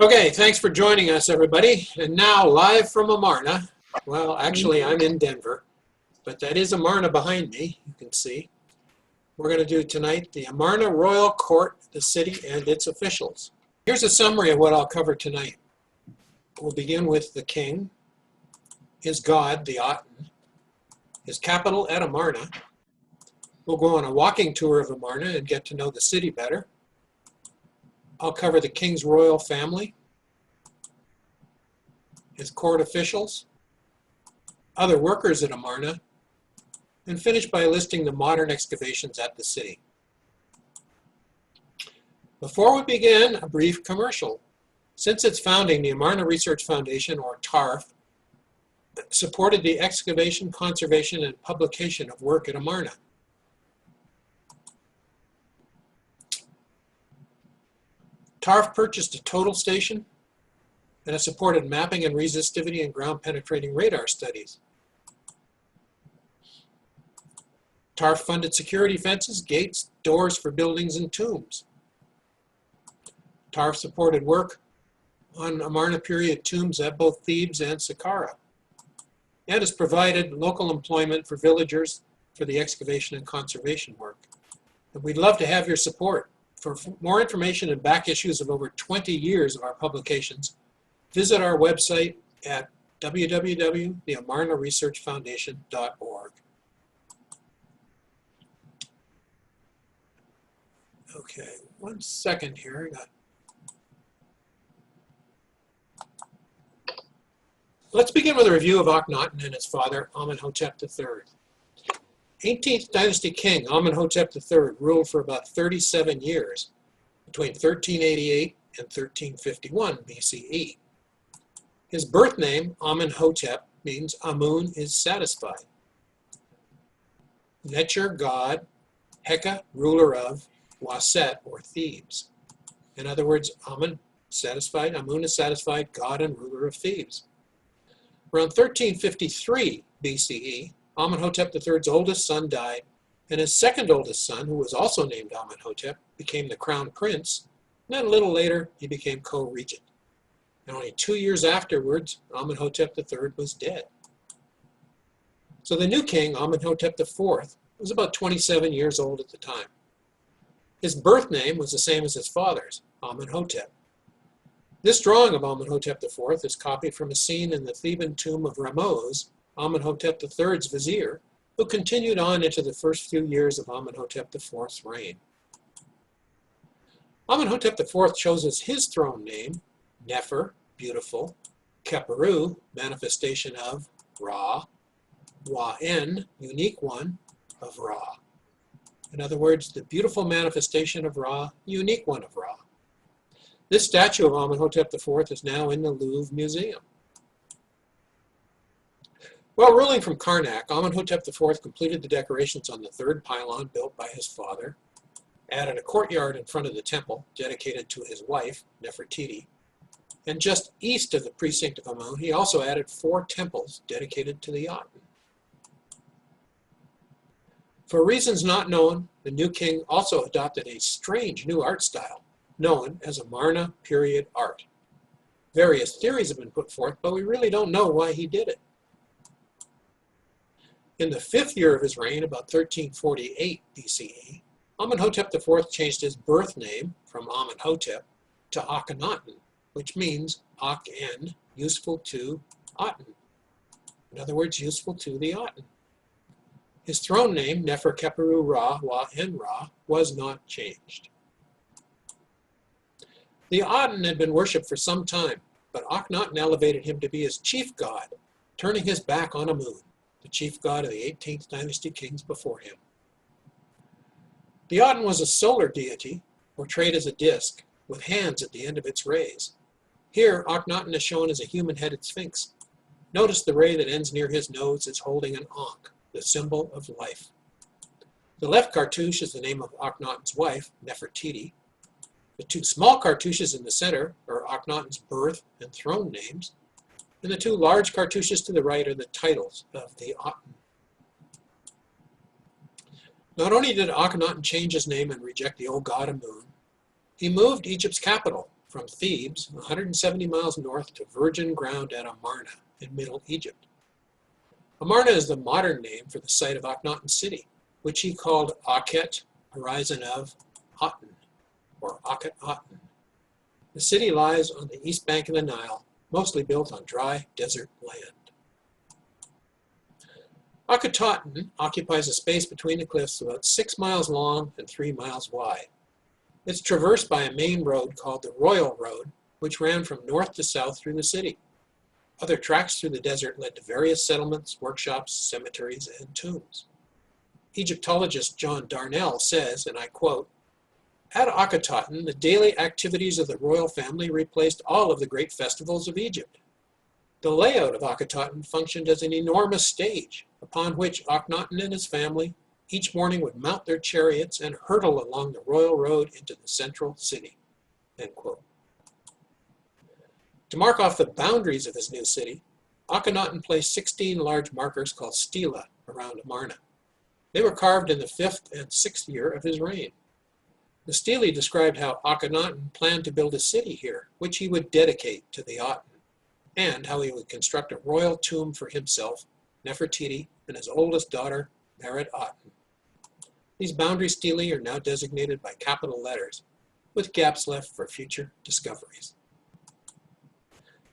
Okay, thanks for joining us, everybody. And now, live from Amarna. Well, actually, I'm in Denver, but that is Amarna behind me, you can see. We're going to do tonight the Amarna Royal Court, the city, and its officials. Here's a summary of what I'll cover tonight. We'll begin with the king, his god, the Aten, his capital at Amarna. We'll go on a walking tour of Amarna and get to know the city better. I'll cover the king's royal family, his court officials, other workers at Amarna, and finish by listing the modern excavations at the city. Before we begin, a brief commercial. Since its founding, the Amarna Research Foundation, or TARF, supported the excavation, conservation, and publication of work at Amarna. TARF purchased a total station, and it supported mapping and resistivity and ground-penetrating radar studies. TARF funded security fences, gates, doors for buildings and tombs. TARF supported work on Amarna period tombs at both Thebes and Saqqara, and has provided local employment for villagers for the excavation and conservation work. And we'd love to have your support. For more information and back issues of over 20 years of our publications, visit our website at www.theamarnaresearchfoundation.org. Okay, 1 second here. Let's begin with a review of Akhenaten and his father, Amenhotep III. 18th dynasty king Amenhotep III ruled for about 37 years, between 1388 and 1351 BCE. His birth name, Amenhotep, means Amun is satisfied. Necher, god, Heka, ruler of Waset, or Thebes. In other words, Amun is satisfied, god and ruler of Thebes. Around 1353 BCE, Amenhotep III's oldest son died, and his second oldest son, who was also named Amenhotep, became the crown prince, and then a little later he became co-regent. And only 2 years afterwards, Amenhotep III was dead. So the new king, Amenhotep IV, was about 27 years old at the time. His birth name was the same as his father's, Amenhotep. This drawing of Amenhotep IV is copied from a scene in the Theban tomb of Ramose, Amenhotep III's vizier, who continued on into the first few years of Amenhotep IV's reign. Amenhotep IV chose as his throne name Nefer, beautiful, Khepru, manifestation of Ra, Wa-en, unique one of Ra. In other words, the beautiful manifestation of Ra, unique one of Ra. This statue of Amenhotep IV is now in the Louvre Museum. While ruling from Karnak, Amenhotep IV completed the decorations on the third pylon built by his father, added a courtyard in front of the temple dedicated to his wife, Nefertiti, and just east of the precinct of Amun, he also added 4 temples dedicated to the Aten. For reasons not known, the new king also adopted a strange new art style known as Amarna period art. Various theories have been put forth, but we really don't know why he did it. In the 5th year of his reign, about 1348 BCE, Amenhotep IV changed his birth name from Amenhotep to Akhenaten, which means Ak-en, useful to Aten. In other words, useful to the Aten. His throne name, Nefer Khepru Ra Wa-en Ra, was not changed. The Aten had been worshipped for some time, but Akhenaten elevated him to be his chief god, turning his back on Amun, the chief god of the 18th dynasty kings before him. The Aten was a solar deity, portrayed as a disk, with hands at the end of its rays. Here, Akhenaten is shown as a human-headed sphinx. Notice the ray that ends near his nose is holding an Ankh, the symbol of life. The left cartouche is the name of Akhenaten's wife, Nefertiti. The 2 small cartouches in the center are Akhenaten's birth and throne names, and the 2 large cartouches to the right are the titles of the Aten. Not only did Akhenaten change his name and reject the old god Amun, he moved Egypt's capital from Thebes, 170 miles north to virgin ground at Amarna in Middle Egypt. Amarna is the modern name for the site of Akhenaten city, which he called Akhet, horizon of Aten, or Akhet-Aten. The city lies on the east bank of the Nile, mostly built on dry desert land. Akhenaten occupies a space between the cliffs about 6 miles long and 3 miles wide. It's traversed by a main road called the Royal Road, which ran from north to south through the city. Other tracks through the desert led to various settlements, workshops, cemeteries, and tombs. Egyptologist John Darnell says, and I quote, "At Akhenaten, the daily activities of the royal family replaced all of the great festivals of Egypt. The layout of Akhenaten functioned as an enormous stage upon which Akhenaten and his family each morning would mount their chariots and hurtle along the royal road into the central city." End quote. To mark off the boundaries of his new city, Akhenaten placed 16 large markers called stela around Amarna. They were carved in the 5th and 6th year of his reign. The stelae described how Akhenaten planned to build a city here, which he would dedicate to the Aten, and how he would construct a royal tomb for himself, Nefertiti, and his oldest daughter, Merit-Aten. These boundary stelae are now designated by capital letters, with gaps left for future discoveries.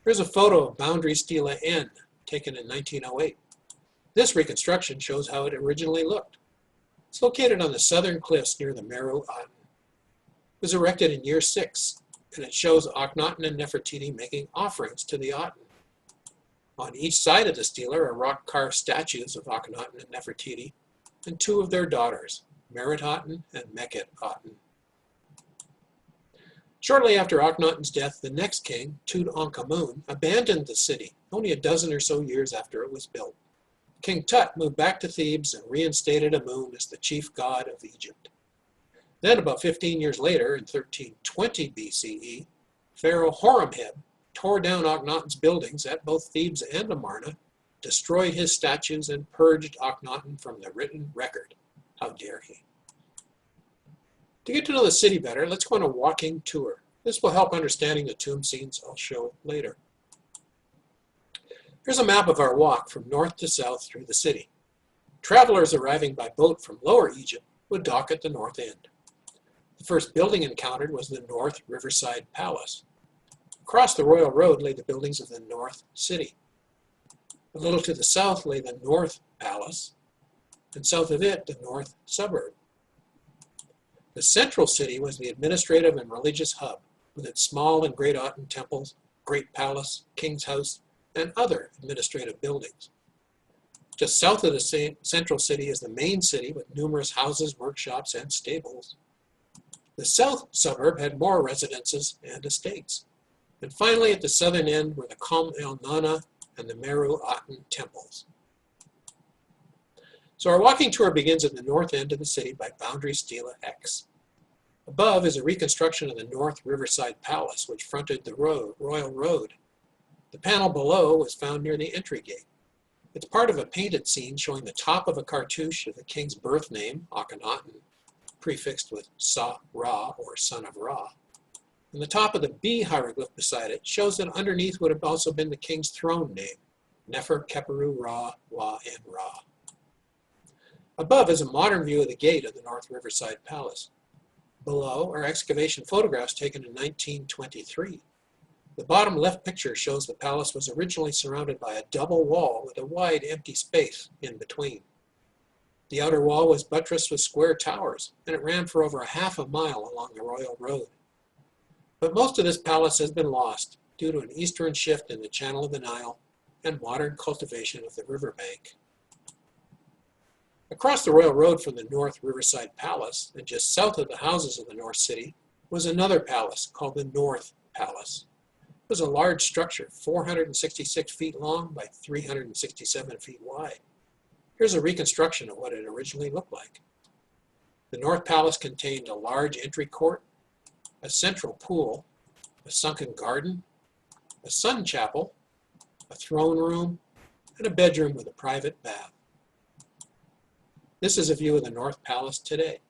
Here's a photo of boundary stela N, taken in 1908. This reconstruction shows how it originally looked. It's located on the southern cliffs near the Meru-Aten. It was erected in year 6, and it shows Akhenaten and Nefertiti making offerings to the Aten. On each side of the stela are rock-carved statues of Akhenaten and Nefertiti, and 2 of their daughters, Merit-Aten and Meket-Aten. Shortly after Akhenaten's death, the next king, Tutankhamun, abandoned the city, only a dozen or so years after it was built. King Tut moved back to Thebes and reinstated Amun as the chief god of Egypt. Then, about 15 years later, in 1320 BCE, Pharaoh Horemheb tore down Akhenaten's buildings at both Thebes and Amarna, destroyed his statues, and purged Akhenaten from the written record. How dare he? To get to know the city better, let's go on a walking tour. This will help understanding the tomb scenes I'll show later. Here's a map of our walk from north to south through the city. Travelers arriving by boat from Lower Egypt would dock at the north end. The first building encountered was the North Riverside Palace. Across the Royal Road lay the buildings of the North City. A little to the south lay the North Palace, and south of it, the North Suburb. The central city was the administrative and religious hub, with its small and great Aten temples, great palace, king's house, and other administrative buildings. Just south of the central city is the main city with numerous houses, workshops, and stables. The south suburb had more residences and estates. And finally, at the southern end were the Qom el-Nana and the Meru-Aten temples. So our walking tour begins at the north end of the city by boundary stela X. Above is a reconstruction of the North Riverside Palace, which fronted the Royal Road. The panel below was found near the entry gate. It's part of a painted scene showing the top of a cartouche of the king's birth name, Akhenaten, prefixed with Sa-Ra, or son of Ra. And the top of the B hieroglyph beside it shows that underneath would have also been the king's throne name, Nefer Keperu Ra, Wa-En Ra. Above is a modern view of the gate of the North Riverside Palace. Below are excavation photographs taken in 1923. The bottom left picture shows the palace was originally surrounded by a double wall with a wide empty space in between. The outer wall was buttressed with square towers, and it ran for over half a mile along the Royal Road. But most of this palace has been lost due to an eastern shift in the channel of the Nile and modern cultivation of the riverbank. Across the Royal Road from the North Riverside Palace, and just south of the houses of the North City, was another palace called the North Palace. It was a large structure, 466 feet long by 367 feet wide. Here's a reconstruction of what it originally looked like. The North Palace contained a large entry court, a central pool, a sunken garden, a sun chapel, a throne room, and a bedroom with a private bath. This is a view of the North Palace today.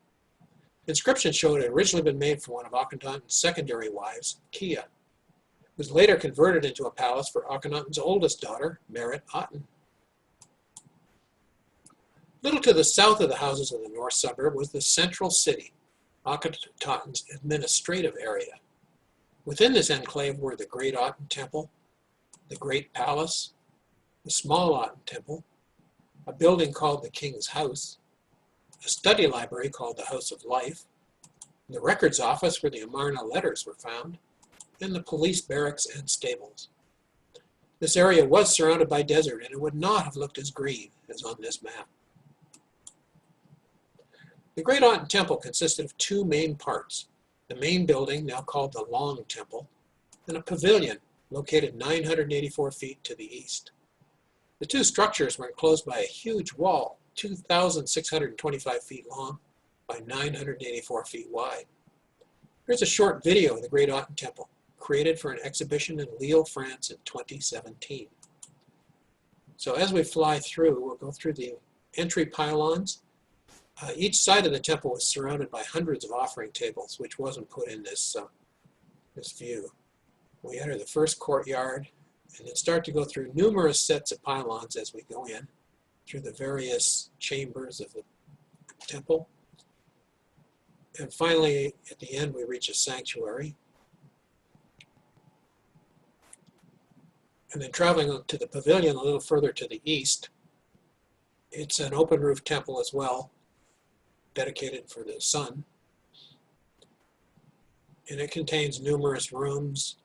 Inscriptions show it had originally been made for one of Akhenaten's secondary wives, Kia. It was later converted into a palace for Akhenaten's oldest daughter, Merit Aten. Little to the south of the houses of the north suburb was the central city, Akhenaten's administrative area. Within this enclave were the Great Aten Temple, the Great Palace, the Small Aten Temple, a building called the King's House, a study library called the House of Life, the records office where the Amarna letters were found, and the police barracks and stables. This area was surrounded by desert, and it would not have looked as green as on this map. The Great Aten Temple consisted of two main parts, the main building, now called the Long Temple, and a pavilion located 984 feet to the east. The two structures were enclosed by a huge wall, 2,625 feet long by 984 feet wide. Here's a short video of the Great Aten Temple, created for an exhibition in Lille, France in 2017. So as we fly through, we'll go through the entry pylons. Each side of the temple was surrounded by hundreds of offering tables, which wasn't put in this view. We enter the first courtyard and then start to go through numerous sets of pylons as we go in through the various chambers of the temple. And finally, at the end, we reach a sanctuary. And then traveling to the pavilion a little further to the east, it's an open roof temple as well, dedicated for the sun. And it contains numerous rooms,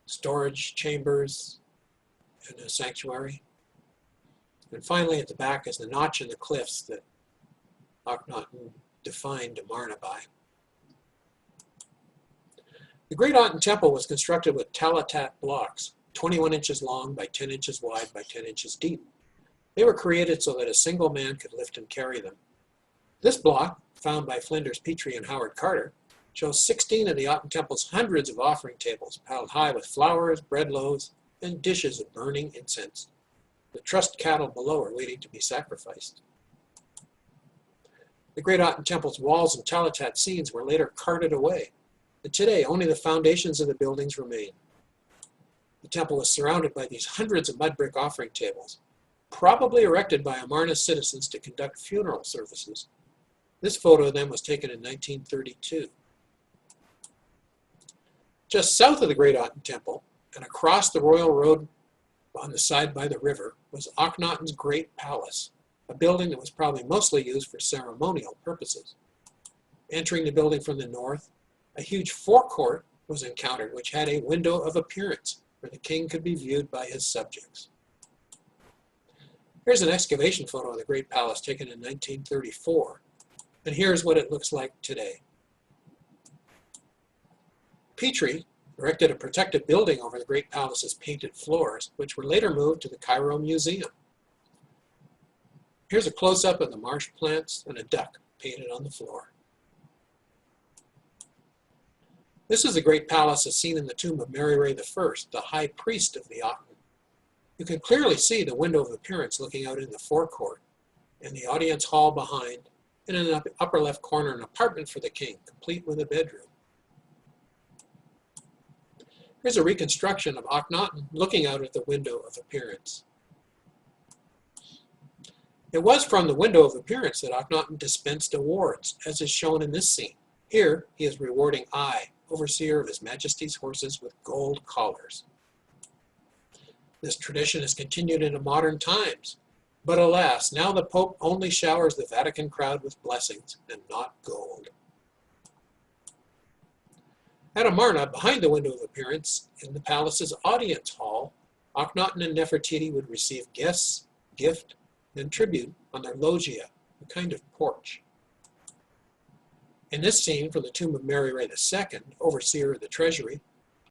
storage chambers, and a sanctuary. And finally, at the back is the notch in the cliffs that Akhenaten defined Amarna by. The Great Aten Temple was constructed with talatat blocks, 21 inches long by 10 inches wide by 10 inches deep. They were created so that a single man could lift and carry them. This block, found by Flinders Petrie and Howard Carter, shows 16 of the Aten Temple's hundreds of offering tables piled high with flowers, bread loaves, and dishes of burning incense. The trussed cattle below are waiting to be sacrificed. The Great Aten Temple's walls and talatat scenes were later carted away, and today only the foundations of the buildings remain. The temple was surrounded by these hundreds of mud brick offering tables, probably erected by Amarna citizens to conduct funeral services. This photo of them was taken in 1932. Just south of the Great Aten Temple, and across the Royal Road on the side by the river, was Akhenaten's Great Palace, a building that was probably mostly used for ceremonial purposes. Entering the building from the north, a huge forecourt was encountered which had a window of appearance where the king could be viewed by his subjects. Here's an excavation photo of the Great Palace taken in 1934, and here's what it looks like today. Petrie erected a protective building over the Great Palace's painted floors, which were later moved to the Cairo Museum. Here's a close-up of the marsh plants and a duck painted on the floor. This is the Great Palace as seen in the tomb of Mary Ray I, the high priest of the Aten. You can clearly see the window of appearance looking out in the forecourt, and the audience hall behind, and in the upper left corner an apartment for the king, complete with a bedroom. Here's a reconstruction of Akhenaten looking out at the window of appearance. It was from the window of appearance that Akhenaten dispensed awards, as is shown in this scene. Here he is rewarding Ai, overseer of His Majesty's horses, with gold collars. This tradition has continued into modern times, but alas, now the Pope only showers the Vatican crowd with blessings and not gold. At Amarna, behind the window of appearance, in the palace's audience hall, Akhenaten and Nefertiti would receive guests, gift, and tribute on their loggia, a kind of porch. In this scene from the tomb of Mary Ray II, overseer of the treasury,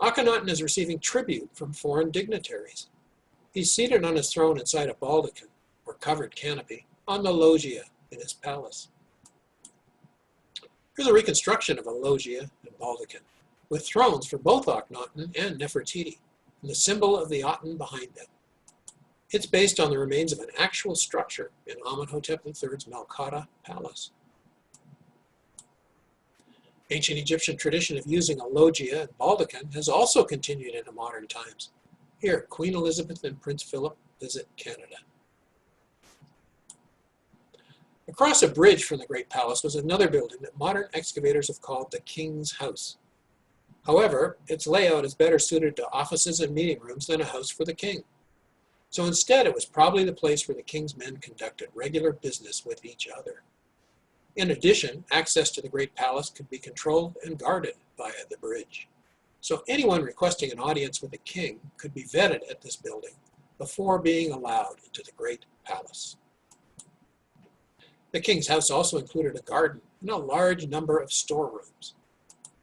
Akhenaten is receiving tribute from foreign dignitaries. He's seated on his throne inside a baldachin, or covered canopy, on the loggia in his palace. Here's a reconstruction of a loggia and baldachin, with thrones for both Akhenaten and Nefertiti, and the symbol of the Aten behind them. It's based on the remains of an actual structure in Amenhotep III's Melkata Palace. Ancient Egyptian tradition of using a loggia and baldachin has also continued into modern times. Here, Queen Elizabeth and Prince Philip visit Canada. Across a bridge from the Great Palace was another building that modern excavators have called the King's House. However, its layout is better suited to offices and meeting rooms than a house for the king. So instead, it was probably the place where the king's men conducted regular business with each other. In addition, access to the Great Palace could be controlled and guarded via the bridge. So anyone requesting an audience with the king could be vetted at this building before being allowed into the Great Palace. The king's house also included a garden and a large number of storerooms.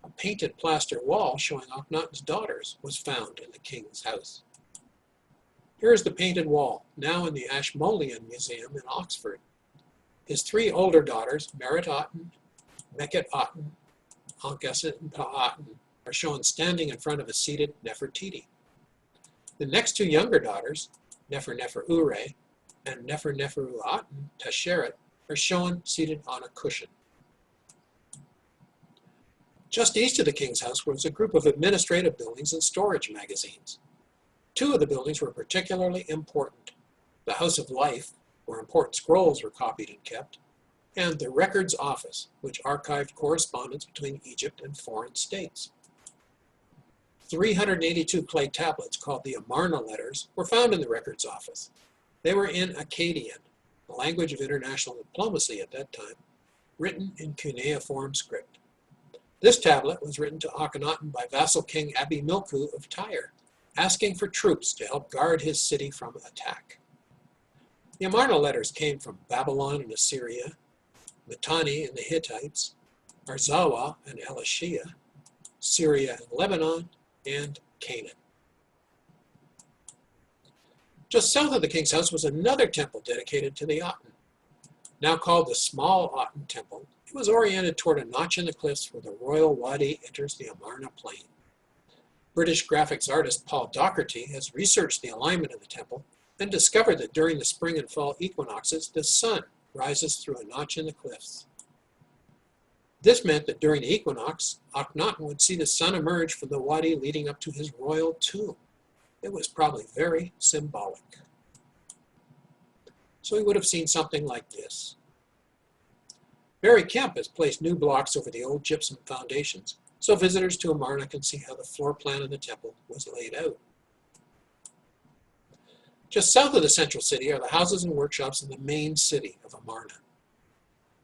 A painted plaster wall showing Akhenaten's daughters was found in the king's house. Here is the painted wall, now in the Ashmolean Museum in Oxford. His three older daughters, Merit-Aten, Meket-Aten, Ankheset, and Pa-Aten, are shown standing in front of a seated Nefertiti. The next two younger daughters, Nefer-Nefer-Ure and Nefer-Neferu-Aten Tasheret, are shown seated on a cushion. Just east of the king's house was a group of administrative buildings and storage magazines. Two of the buildings were particularly important: the House of Life, where important scrolls were copied and kept, and the Records Office, which archived correspondence between Egypt and foreign states. 382 clay tablets, called the Amarna letters, were found in the Records Office. They were in Akkadian, the language of international diplomacy at that time, written in cuneiform script. This tablet was written to Akhenaten by vassal king Abi-Milku of Tyre, asking for troops to help guard his city from attack. The Amarna letters came from Babylon and Assyria, Mitanni and the Hittites, Arzawa and Elishia, Syria and Lebanon, and Canaan. Just south of the king's house was another temple dedicated to the Aten. Now called the Small Aten Temple, it was oriented toward a notch in the cliffs where the royal wadi enters the Amarna plain. British graphics artist Paul Docherty has researched the alignment of the temple and discovered that during the spring and fall equinoxes, the sun rises through a notch in the cliffs. This meant that during the equinox, Akhenaten would see the sun emerge from the wadi leading up to his royal tomb. It was probably very symbolic. So he would have seen something like this. Barry Kemp has placed new blocks over the old gypsum foundations, so visitors to Amarna can see how the floor plan of the temple was laid out. Just south of the central city are the houses and workshops in the main city of Amarna.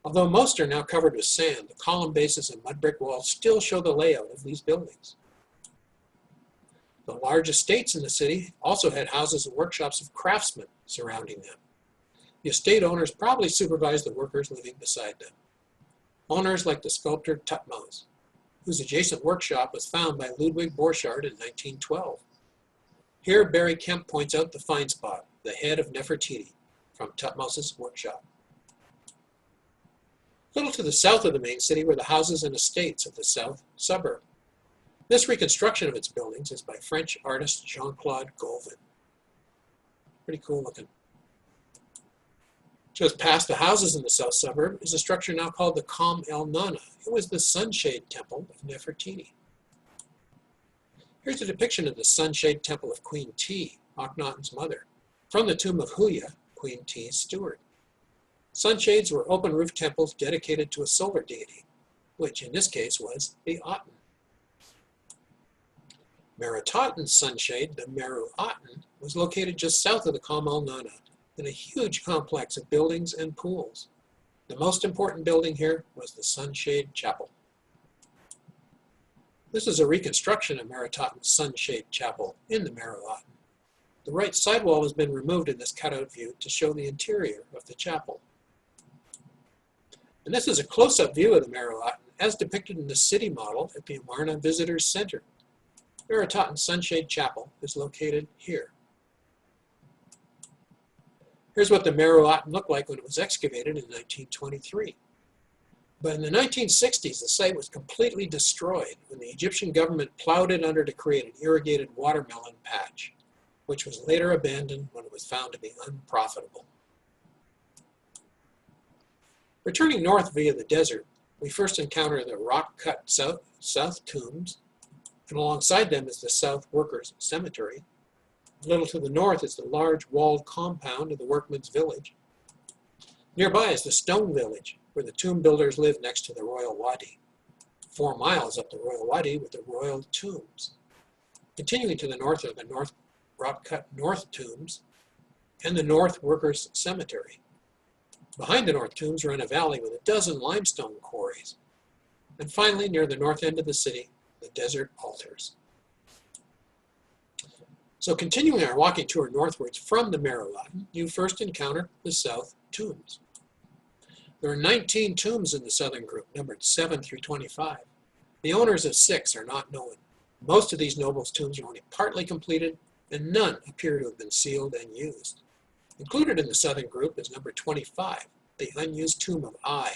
Although most are now covered with sand, the column bases and mud brick walls still show the layout of these buildings. The large estates in the city also had houses and workshops of craftsmen surrounding them. The estate owners probably supervised the workers living beside them. Owners like the sculptor Thutmose, whose adjacent workshop was found by Ludwig Borchardt in 1912. Here, Barry Kemp points out the find spot, the head of Nefertiti, from Thutmose's workshop. A little to the south of the main city were the houses and estates of the south suburb. This reconstruction of its buildings is by French artist Jean-Claude Gauvin. Pretty cool looking. Just past the houses in the south suburb is a structure now called the Qam el-Nana. It was the sunshade temple of Nefertiti. Here's a depiction of the sunshade temple of Queen Ti, Akhenaten's mother, from the tomb of Huya, Queen Ti's steward. Sunshades were open-roof temples dedicated to a solar deity, which in this case was the Aten. Merit-Aten's sunshade, the Meru-Aten, was located just south of the Qam el-Nana in a huge complex of buildings and pools. The most important building here was the Sunshade Chapel. This is a reconstruction of Merit-Aten's Sunshade Chapel in the Meru-Aten. The right sidewall has been removed in this cutout view to show the interior of the chapel. And this is a close-up view of the Meru-Aten as depicted in the city model at the Amarna Visitors Center. Merit-Aten's Sunshade Chapel is located here. Here's what the Meru-Aten looked like when it was excavated in 1923. But in the 1960s, the site was completely destroyed when the Egyptian government plowed it under to create an irrigated watermelon patch, which was later abandoned when it was found to be unprofitable. Returning north via the desert we first encounter the rock-cut south tombs, and alongside them is the South Workers' Cemetery. A little to the north is the large walled compound of the workmen's village. Nearby is the stone village, where the tomb builders lived next to the royal wadi. 4 miles up the royal wadi were the royal tombs. Continuing to the north are the rock-cut north tombs and the North Workers' Cemetery. Behind the north tombs are in a valley with a dozen limestone quarries. And finally, near the north end of the city, the desert altars. So continuing our walking tour northwards from the Merolan, you first encounter the South Tombs. There are 19 tombs in the southern group, numbered 7 through 25. The owners of 6 are not known. Most of these nobles' tombs are only partly completed, and none appear to have been sealed and used. Included in the southern group is number 25, the unused tomb of Ai,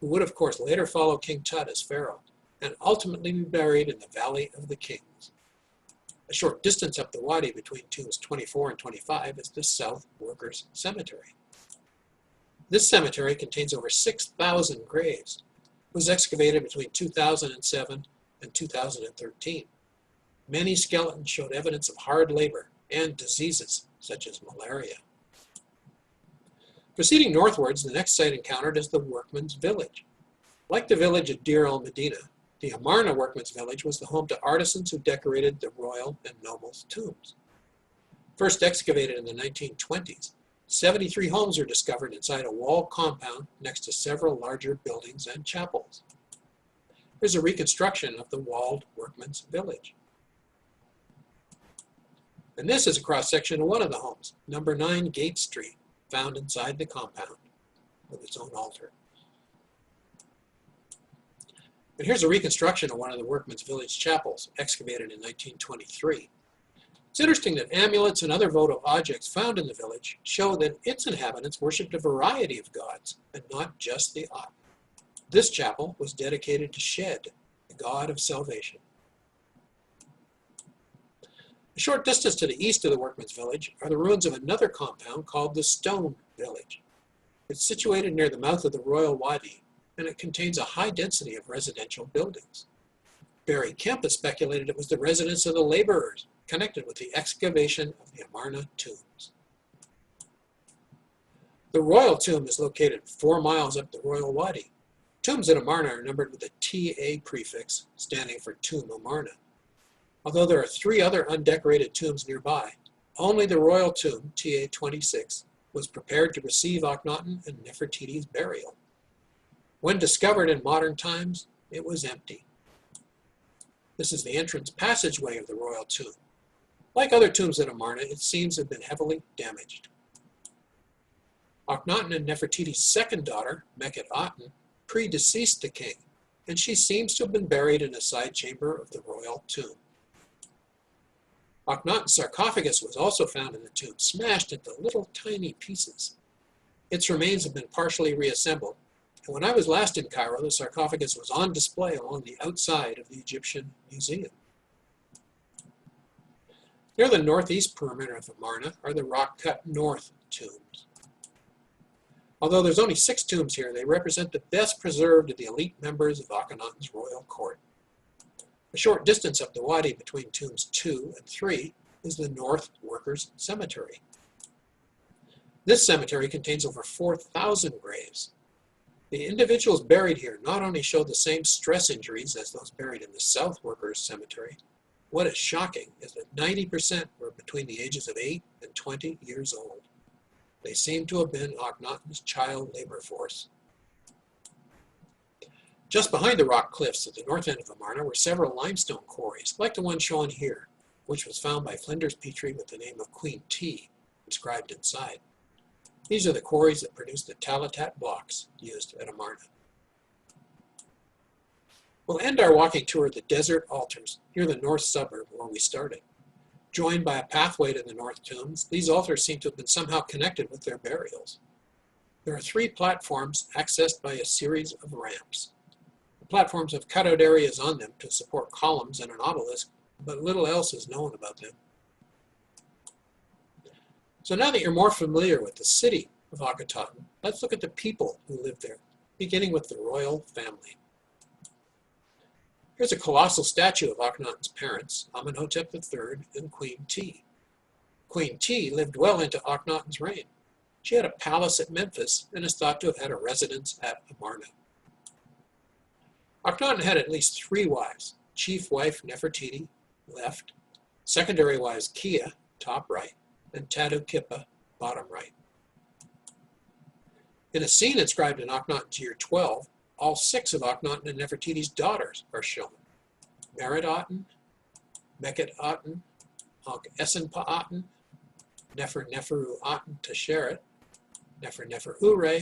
who would of course later follow King Tut as pharaoh, and ultimately be buried in the Valley of the Kings. A short distance up the wadi between tombs 24 and 25 is the South Workers' Cemetery. This cemetery contains over 6,000 graves. It was excavated between 2007 and 2013. Many skeletons showed evidence of hard labor and diseases such as malaria. Proceeding northwards, the next site encountered is the Workmen's Village. Like the village of Deir el-Medina, the Amarna Workmen's Village was the home to artisans who decorated the royal and nobles' tombs. First excavated in the 1920s, 73 homes were discovered inside a walled compound next to several larger buildings and chapels. There's a reconstruction of the walled Workmen's Village. And this is a cross-section of one of the homes, number 9 Gate Street, found inside the compound with its own altar. And here's a reconstruction of one of the Workmen's Village chapels, excavated in 1923. It's interesting that amulets and other votive objects found in the village show that its inhabitants worshipped a variety of gods, and not just the At. This chapel was dedicated to Shed, the god of salvation. A short distance to the east of the Workmen's Village are the ruins of another compound called the Stone Village. It's situated near the mouth of the Royal Wadi, and it contains a high density of residential buildings. Barry Kemp has speculated it was the residence of the laborers, connected with the excavation of the Amarna tombs. The Royal Tomb is located 4 miles up the Royal Wadi. Tombs at Amarna are numbered with a TA prefix, standing for Tomb Amarna. Although there are 3 other undecorated tombs nearby, only the Royal Tomb, TA 26, was prepared to receive Akhenaten and Nefertiti's burial. When discovered in modern times, it was empty. This is the entrance passageway of the Royal Tomb. Like other tombs at Amarna, it seems to have been heavily damaged. Akhenaten and Nefertiti's second daughter, Mekhet-Aten, predeceased the king, and she seems to have been buried in a side chamber of the Royal Tomb. Akhenaten's sarcophagus was also found in the tomb, smashed into little tiny pieces. Its remains have been partially reassembled, and when I was last in Cairo, the sarcophagus was on display along the outside of the Egyptian Museum. Near the northeast perimeter of Amarna are the rock-cut north tombs. Although there's only 6 tombs here, they represent the best preserved of the elite members of Akhenaten's royal court. A short distance up the wadi between tombs 2 and 3 is the North Workers' Cemetery. This cemetery contains over 4,000 graves. The individuals buried here not only show the same stress injuries as those buried in the South Workers' Cemetery. What is shocking is that 90% were between the ages of 8 and 20 years old. They seem to have been Akhenaten's child labor force. Just behind the rock cliffs at the north end of Amarna were several limestone quarries, like the one shown here, which was found by Flinders Petrie with the name of Queen T inscribed inside. These are the quarries that produced the Talatat blocks used at Amarna. We'll end our walking tour at the desert altars, near the north suburb where we started. Joined by a pathway to the north tombs, these altars seem to have been somehow connected with their burials. There are 3 platforms accessed by a series of ramps. The platforms have cutout areas on them to support columns and an obelisk, but little else is known about them. So now that you're more familiar with the city of Akhenaten, let's look at the people who lived there, beginning with the royal family. Here's a colossal statue of Akhenaten's parents, Amenhotep III and Queen T. Queen T lived well into Akhenaten's reign. She had a palace at Memphis and is thought to have had a residence at Amarna. Akhenaten had at least 3 wives: chief wife Nefertiti, left; secondary wives Kia, top right; and Tatu Kippa, bottom right. In a scene inscribed in Akhenaten's year 12, all 6 of Akhenaten and Nefertiti's daughters are shown: Merit-Aten, Meket-Aten, Ankh-Esenpa-Aten, Nefer-Neferu-Aten Tesheret, Nefer-Nefer-Ure,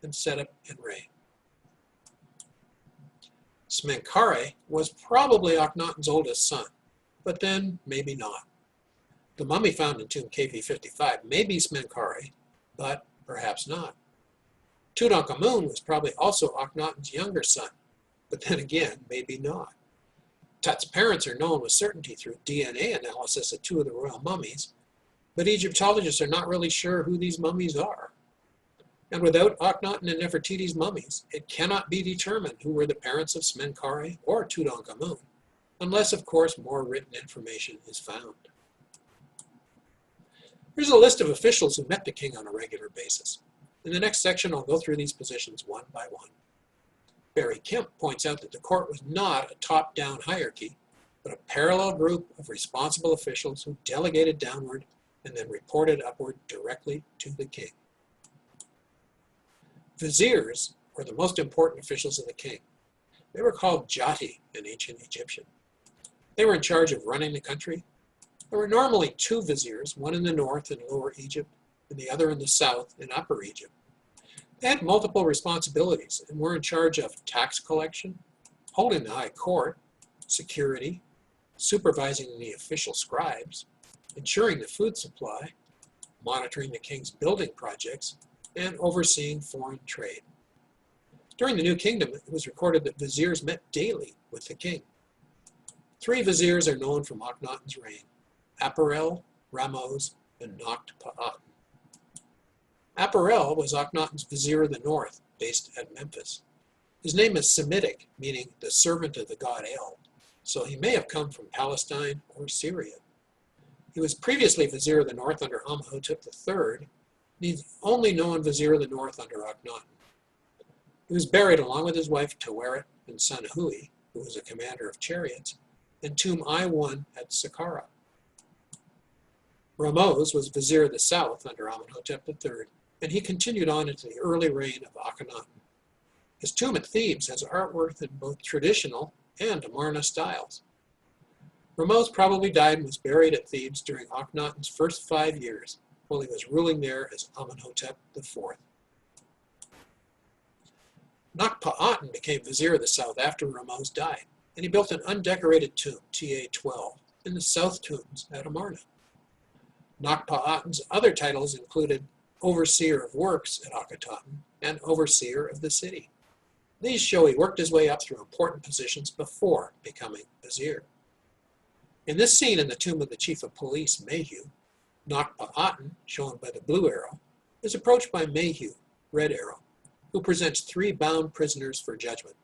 and Setup and Re. Smenkhare was probably Akhenaten's oldest son, but then maybe not. The mummy found in tomb KV55 may be Smenkhare, but perhaps not. Tutankhamun was probably also Akhenaten's younger son, but then again, maybe not. Tut's parents are known with certainty through DNA analysis of 2 of the royal mummies, but Egyptologists are not really sure who these mummies are. And without Akhenaten and Nefertiti's mummies, it cannot be determined who were the parents of Smenkhare or Tutankhamun, unless, of course, more written information is found. Here's a list of officials who met the king on a regular basis. In the next section, I'll go through these positions one by one. Barry Kemp points out that the court was not a top-down hierarchy, but a parallel group of responsible officials who delegated downward and then reported upward directly to the king. Viziers were the most important officials of the king. They were called jati in ancient Egyptian. They were in charge of running the country. There were normally 2 viziers, one in the north in Lower Egypt and the other in the south in Upper Egypt. They had multiple responsibilities and were in charge of tax collection, holding the high court, security, supervising the official scribes, ensuring the food supply, monitoring the king's building projects, and overseeing foreign trade. During the New Kingdom, it was recorded that viziers met daily with the king. 3 viziers are known from Akhenaten's reign: Aparel, Ramose, and Nakht-Pa-Aten. Aparel was Akhenaten's vizier of the north, based at Memphis. His name is Semitic, meaning the servant of the god El, so he may have come from Palestine or Syria. He was previously vizier of the north under Amenhotep III, the only known vizier of the north under Akhenaten. He was buried along with his wife Taweret and son Hui, who was a commander of chariots, in tomb I-1 at Saqqara. Ramose was vizier of the south under Amenhotep III, and he continued on into the early reign of Akhenaten. His tomb at Thebes has artwork in both traditional and Amarna styles. Ramose probably died and was buried at Thebes during Akhenaten's first 5 years, while he was ruling there as Amenhotep IV. Nakht-Pa-Aten became vizier of the south after Ramose died, and he built an undecorated tomb, TA-12, in the south tombs at Amarna. Nakht-Pa-Aten's other titles included Overseer of Works at Akhenaten and Overseer of the City. These show he worked his way up through important positions before becoming vizier. In this scene in the tomb of the chief of police, Mehu, Nakht-Pa-Aten, shown by the blue arrow, is approached by Mehu, red arrow, who presents 3 bound prisoners for judgment.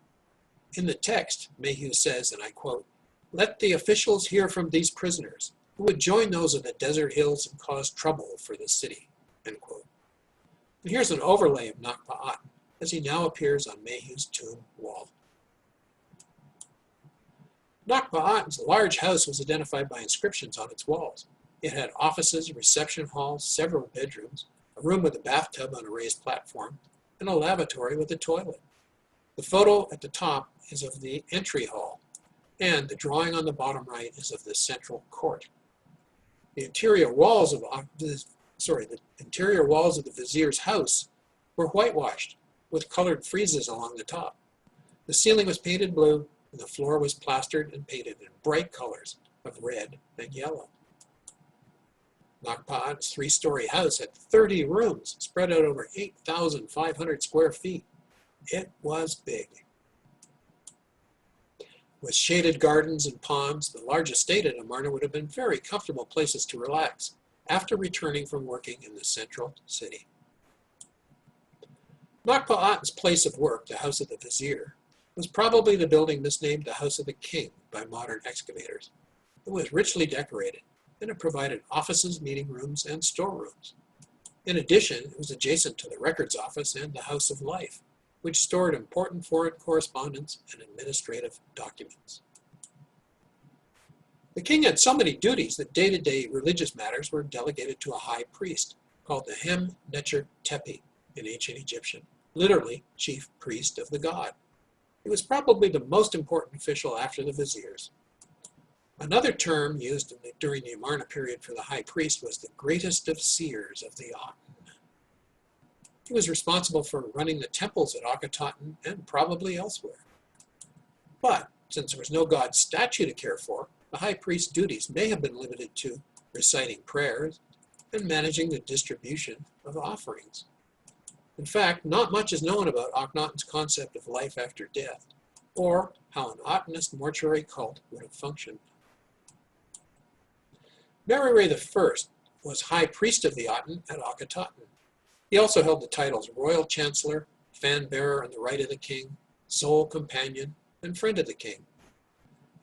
In the text, Mehu says, and I quote, "Let the officials hear from these prisoners, who would join those of the desert hills and cause trouble for the city," end quote. And here's an overlay of Nakht-Pa-Aten as he now appears on Mehu's tomb wall. Nakht-Pa-Aten's large house was identified by inscriptions on its walls. It had offices, reception halls, several bedrooms, a room with a bathtub on a raised platform, and a lavatory with a toilet. The photo at the top is of the entry hall, and the drawing on the bottom right is of the central court. The interior walls of the vizier's house were whitewashed with colored friezes along the top. The ceiling was painted blue, and the floor was plastered and painted in bright colors of red and yellow. Nakht-Pa-Aten's 3-story house had 30 rooms spread out over 8,500 square feet. It was big. With shaded gardens and ponds, the large estate at Amarna would have been very comfortable places to relax after returning from working in the central city. Nakht-Pa-Aten's place of work, the house of the vizier, was probably the building misnamed the House of the King by modern excavators. It was richly decorated, and it provided offices, meeting rooms, and storerooms. In addition, it was adjacent to the records office and the House of Life, which stored important foreign correspondence and administrative documents. The king had so many duties that day-to-day religious matters were delegated to a high priest, called the Hem Necher Tepi in ancient Egyptian, literally chief priest of the god. He was probably the most important official after the viziers. Another term used during the Amarna period for the high priest was the greatest of seers of the Aten. He was responsible for running the temples at Akhenaten and probably elsewhere. But since there was no god statue to care for, the high priest's duties may have been limited to reciting prayers and managing the distribution of offerings. In fact, not much is known about Akhenaten's concept of life after death, or how an Atenist mortuary cult would have functioned. Mereray I was high priest of the Aten at Akhenaten. He also held the titles royal chancellor, fan bearer on the right of the king, sole companion, and friend of the king.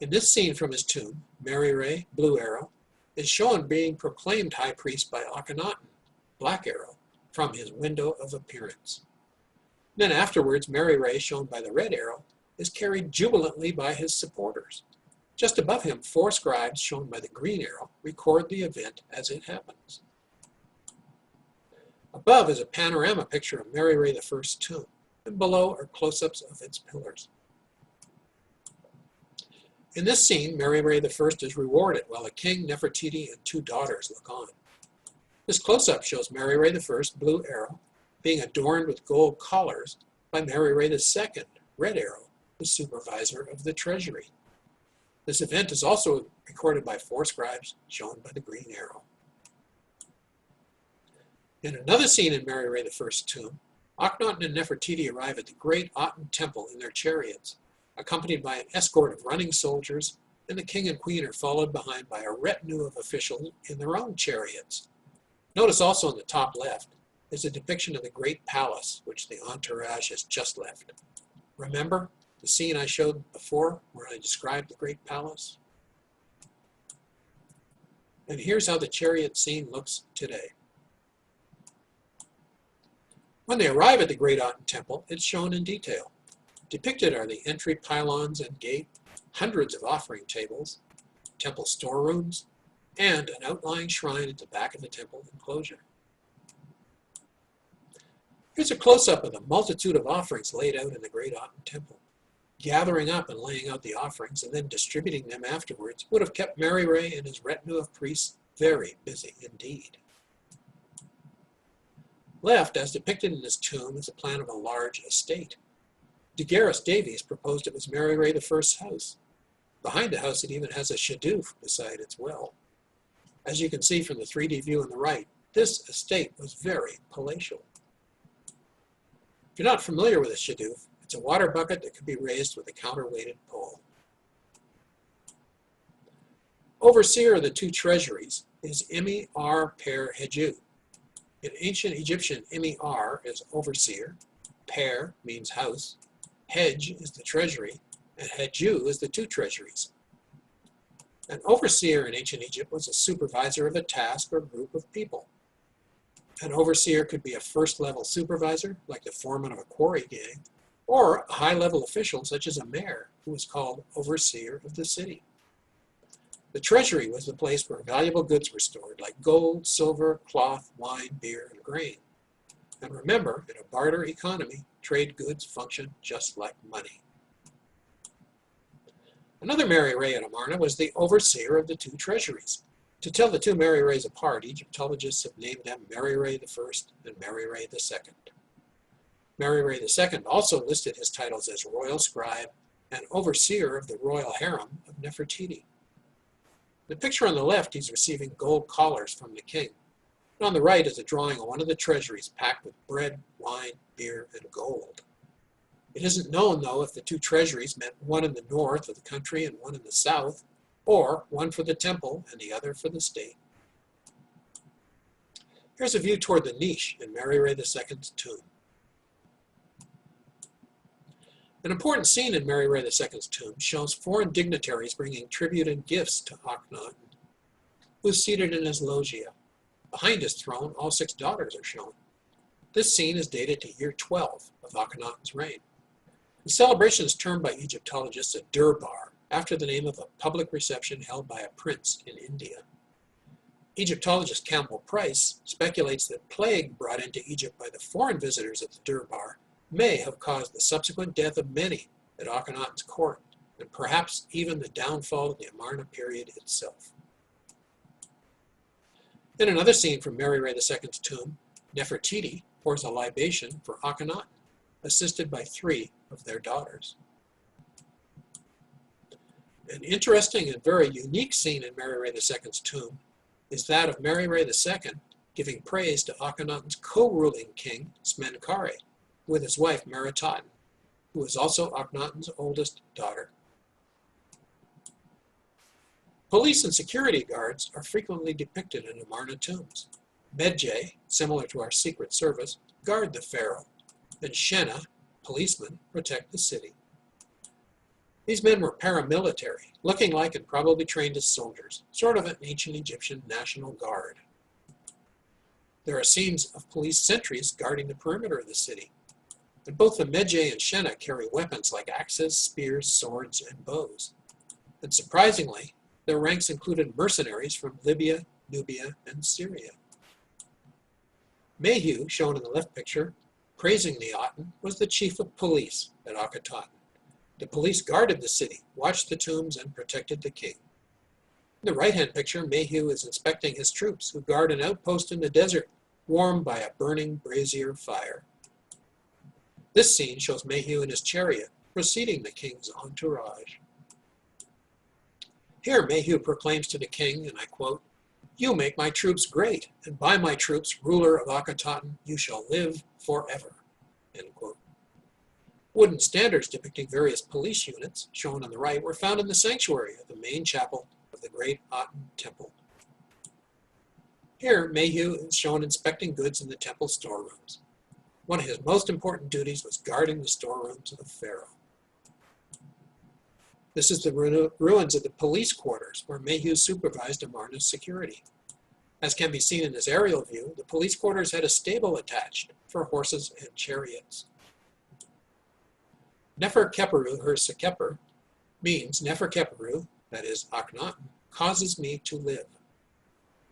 In this scene from his tomb, Mereray, Blue Arrow, is shown being proclaimed high priest by Akhenaten, Black Arrow, from his window of appearance. Then afterwards, Mereray, shown by the Red Arrow, is carried jubilantly by his supporters. Just above him, 4 scribes, shown by the Green Arrow, record the event as it happens. Above is a panorama picture of Mereray I's tomb, and below are close-ups of its pillars. In this scene, Mereray I is rewarded while the king, Nefertiti, and 2 daughters look on. This close-up shows Mereray I, Blue Arrow, being adorned with gold collars by Mereray II, Red Arrow, the supervisor of the treasury. This event is also recorded by 4 scribes, shown by the Green Arrow. In another scene in Mereray I's tomb, Akhenaten and Nefertiti arrive at the great Aten temple in their chariots, accompanied by an escort of running soldiers, and the king and queen are followed behind by a retinue of officials in their own chariots. Notice also in the top left is a depiction of the great palace, which the entourage has just left. Remember the scene I showed before where I described the great palace? And here's how the chariot scene looks today. When they arrive at the great Aten temple, it's shown in detail. Depicted are the entry pylons and gate, hundreds of offering tables, temple storerooms, and an outlying shrine at the back of the temple enclosure. Here's a close-up of the multitude of offerings laid out in the great Aten temple. Gathering up and laying out the offerings and then distributing them afterwards would have kept Mereray and his retinue of priests very busy indeed. Left, as depicted in his tomb, is a plan of a large estate. Daguerreotypes Davies proposed it was Mereray I's house. Behind the house, it even has a shadoof beside its well. As you can see from the 3D view on the right, this estate was very palatial. If you're not familiar with a shadoof, it's a water bucket that can be raised with a counterweighted pole. Overseer of the 2 treasuries is Imi R. Per Heju. In ancient Egyptian, Imi R is overseer, Per means house, Hej is the treasury, and Heju is the 2 treasuries. An overseer in ancient Egypt was a supervisor of a task or group of people. An overseer could be a first-level supervisor, like the foreman of a quarry gang, or a high-level official such as a mayor, who was called overseer of the city. The treasury was the place where valuable goods were stored, like gold, silver, cloth, wine, beer, and grain. And remember, in a barter economy, trade goods function just like money. Another Mereray at Amarna was the overseer of the 2 treasuries. To tell the 2 Mererays apart, Egyptologists have named them Mereray I and Mereray II. Mereray II also listed his titles as royal scribe and overseer of the royal harem of Nefertiti. The picture on the left, he's receiving gold collars from the king. And on the right is a drawing of one of the treasuries packed with bread, wine, beer, and gold. It isn't known, though, if the 2 treasuries meant one in the north of the country and one in the south, or one for the temple and the other for the state. Here's a view toward the niche in Mereray II's tomb. An important scene in Mary Ray II's tomb shows foreign dignitaries bringing tribute and gifts to Akhenaten, who is seated in his loggia. Behind his throne, all 6 daughters are shown. This scene is dated to year 12 of Akhenaten's reign. The celebration is termed by Egyptologists a durbar, after the name of a public reception held by a prince in India. Egyptologist Campbell Price speculates that plague brought into Egypt by the foreign visitors at the durbar may have caused the subsequent death of many at Akhenaten's court, and perhaps even the downfall of the Amarna period itself. In another scene from Mary Ray II's tomb, Nefertiti pours a libation for Akhenaten, assisted by 3 of their daughters. An interesting and very unique scene in Mary Ray II's tomb is that of Mary Ray II giving praise to Akhenaten's co-ruling king, Smenkhare, with his wife Meritaten, who is also Akhenaten's oldest daughter. Police and security guards are frequently depicted in Amarna tombs. Medjay, similar to our secret service, guard the pharaoh, and Shena, policemen, protect the city. These men were paramilitary, looking like and probably trained as soldiers, sort of an ancient Egyptian national guard. There are scenes of police sentries guarding the perimeter of the city, and both the Medjay and Shena carry weapons like axes, spears, swords, and bows. And surprisingly, their ranks included mercenaries from Libya, Nubia, and Syria. Mehu, shown in the left picture, praising the Aten, was the chief of police at Akhenaten. The police guarded the city, watched the tombs, and protected the king. In the right-hand picture, Mehu is inspecting his troops, who guard an outpost in the desert, warmed by a burning brazier fire. This scene shows Mehu in his chariot, preceding the king's entourage. Here, Mehu proclaims to the king, and I quote, "You make my troops great, and by my troops, ruler of Akhenaten, you shall live forever." End quote. Wooden standards depicting various police units, shown on the right, were found in the sanctuary of the main chapel of the Great Aten Temple. Here, Mehu is shown inspecting goods in the temple storerooms. One of his most important duties was guarding the storerooms of Pharaoh. This is the ruins of the police quarters, where Mehu supervised Amarna's security. As can be seen in this aerial view, the police quarters had a stable attached for horses and chariots. Nefer Keperu, her Sekeper, means Nefer Keperu, that is Akhenaten, causes me to live.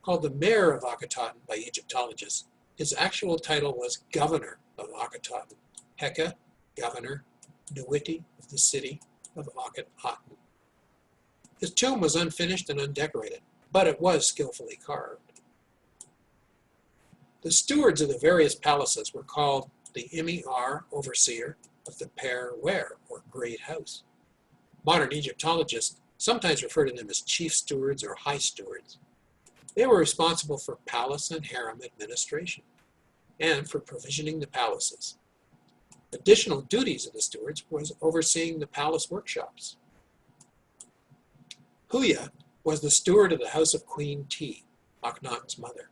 Called the mayor of Akhenaten by Egyptologists, his actual title was governor of Akhenaten, Heka, governor, Nuiti of the city of Akhenaten. His tomb was unfinished and undecorated, but it was skillfully carved. The stewards of the various palaces were called the Imi-Ar, overseer, of the Per Wer, or Great House. Modern Egyptologists sometimes refer to them as chief stewards or high stewards. They were responsible for palace and harem administration, and for provisioning the palaces. Additional duties of the stewards was overseeing the palace workshops. Huya was the steward of the house of Queen T, Akhenaten's mother.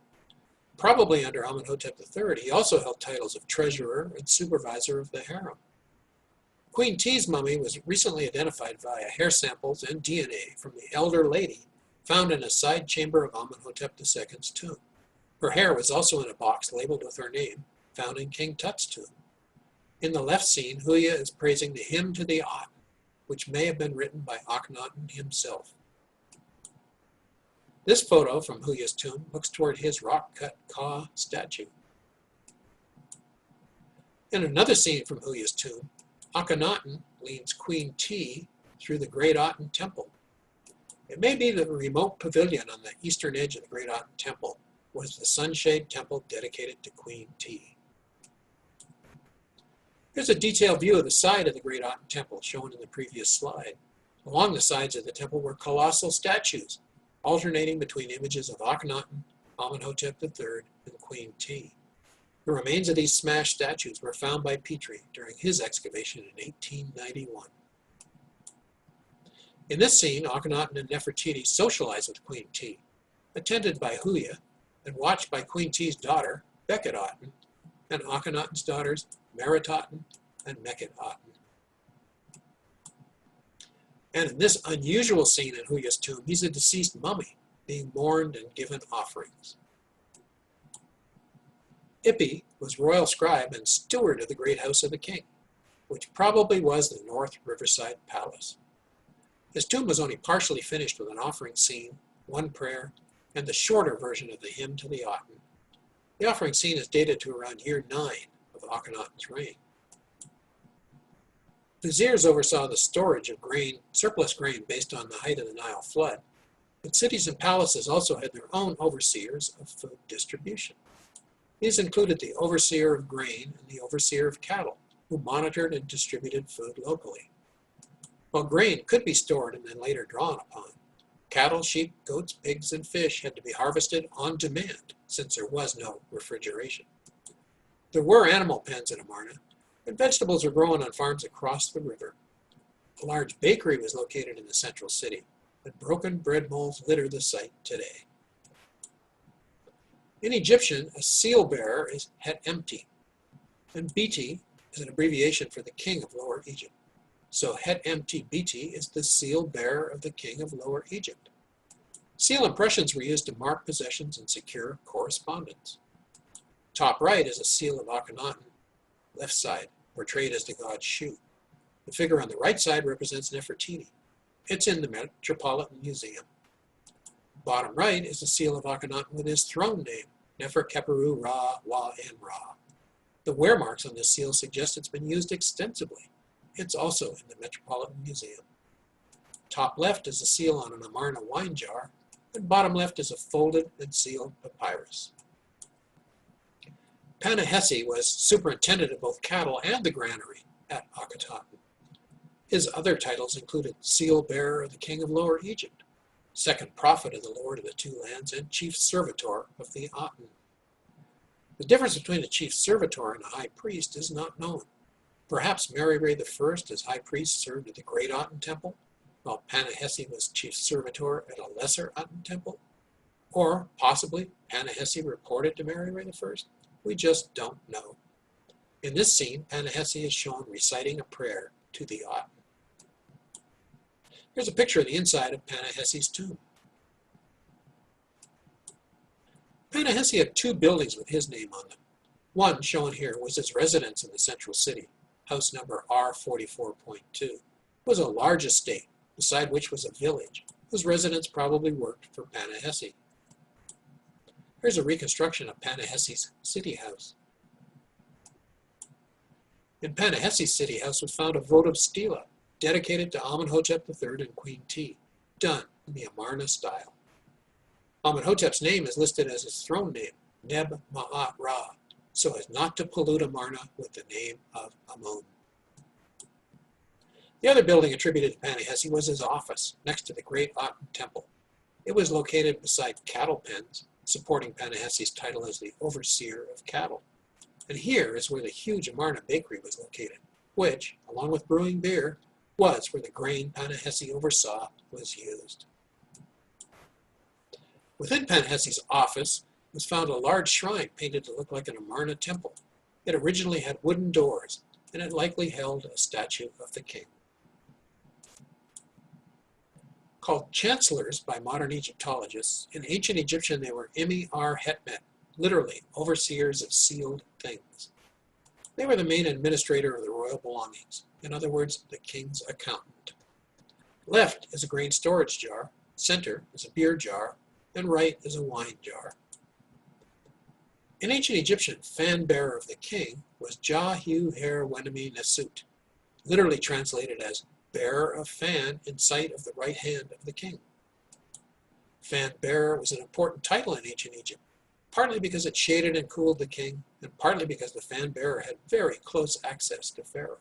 Probably under Amenhotep III, he also held titles of treasurer and supervisor of the harem. Queen T's mummy was recently identified via hair samples and DNA from the elder lady found in a side chamber of Amenhotep II's tomb. Her hair was also in a box labeled with her name, found in King Tut's tomb. In the left scene, Huya is praising the hymn to the Aten, which may have been written by Akhenaten himself. This photo from Huya's tomb looks toward his rock-cut Ka statue. In another scene from Huya's tomb, Akhenaten leads Queen T through the Great Aten Temple. It may be the remote pavilion on the eastern edge of the Great Aten Temple was the sunshade temple dedicated to Queen T. Here's a detailed view of the side of the Great Aten Temple shown in the previous slide. Along the sides of the temple were colossal statues, alternating between images of Akhenaten, Amenhotep III, and Queen T. The remains of these smashed statues were found by Petrie during his excavation in 1891. In this scene, Akhenaten and Nefertiti socialize with Queen T, attended by Huya and watched by Queen T's daughter, Bekhetaten, and Akhenaten's daughters, Meritaten and Meketaten. And in this unusual scene in Huya's tomb, he's a deceased mummy, being mourned and given offerings. Ipi was royal scribe and steward of the great house of the king, which probably was the North Riverside Palace. His tomb was only partially finished with an offering scene, one prayer, and the shorter version of the hymn to the Aten. The offering scene is dated to around year 9 of Akhenaten's reign. Viziers oversaw the storage of grain, surplus grain based on the height of the Nile flood, but cities and palaces also had their own overseers of food distribution. These included the overseer of grain and the overseer of cattle, who monitored and distributed food locally. While grain could be stored and then later drawn upon, cattle, sheep, goats, pigs, and fish had to be harvested on demand, since there was no refrigeration. There were animal pens in Amarna, and vegetables were grown on farms across the river. A large bakery was located in the central city, but broken bread molds litter the site today. In Egyptian, a seal bearer is Het Emti, and Biti is an abbreviation for the king of Lower Egypt. So Het Emti Biti is the seal bearer of the king of Lower Egypt. Seal impressions were used to mark possessions and secure correspondence. Top right is a seal of Akhenaten, left side, portrayed as the god Shu. The figure on the right side represents Nefertiti. It's in the Metropolitan Museum. Bottom right is a seal of Akhenaten with his throne name, Nefer Keperu Ra Wa En Ra. The wear marks on this seal suggest it's been used extensively. It's also in the Metropolitan Museum. Top left is a seal on an Amarna wine jar, and bottom left is a folded and sealed papyrus. Panahesi was superintendent of both cattle and the granary at Akhenaten. His other titles included seal bearer of the king of Lower Egypt, second prophet of the Lord of the Two Lands, and chief servitor of the Aten. The difference between a chief servitor and a high priest is not known. Perhaps Mary Ray I as high priest served at the great Aten temple, while Panahesi was chief servitor at a lesser Aten temple. Or possibly Panahesi reported to Mary Ray I. We just don't know. In this scene, Panahesi is shown reciting a prayer to the Aten. Here's a picture of the inside of Panahesi's tomb. Panahesi had two buildings with his name on them. One, shown here, was his residence in the central city, house number R44.2. It was a large estate, beside which was a village, whose residents probably worked for Panahesi. Here's a reconstruction of Panahesi's city house. In Panahesi's city house was found a votive stela dedicated to Amenhotep III and Queen T, done in the Amarna style. Amenhotep's name is listed as his throne name, Neb Ma'at Ra, so as not to pollute Amarna with the name of Amun. The other building attributed to Panahesi was his office, next to the great Aten temple. It was located beside cattle pens, supporting Panahesi's title as the overseer of cattle. And here is where the huge Amarna bakery was located, which, along with brewing beer, was where the grain Panahesi oversaw was used. Within Panahesi's office was found a large shrine painted to look like an Amarna temple. It originally had wooden doors, and it likely held a statue of the king. Called chancellors by modern Egyptologists, in ancient Egyptian they were Imi Ar Hetmet, literally overseers of sealed things. They were the main administrator of the royal belongings, in other words, the king's accountant. Left is a grain storage jar, center is a beer jar, and right is a wine jar. In ancient Egyptian, fan bearer of the king was Jahu Her Wenemi Nesut, literally translated as bearer of fan in sight of the right hand of the king. Fan bearer was an important title in ancient Egypt, partly because it shaded and cooled the king, and partly because the fan bearer had very close access to Pharaoh.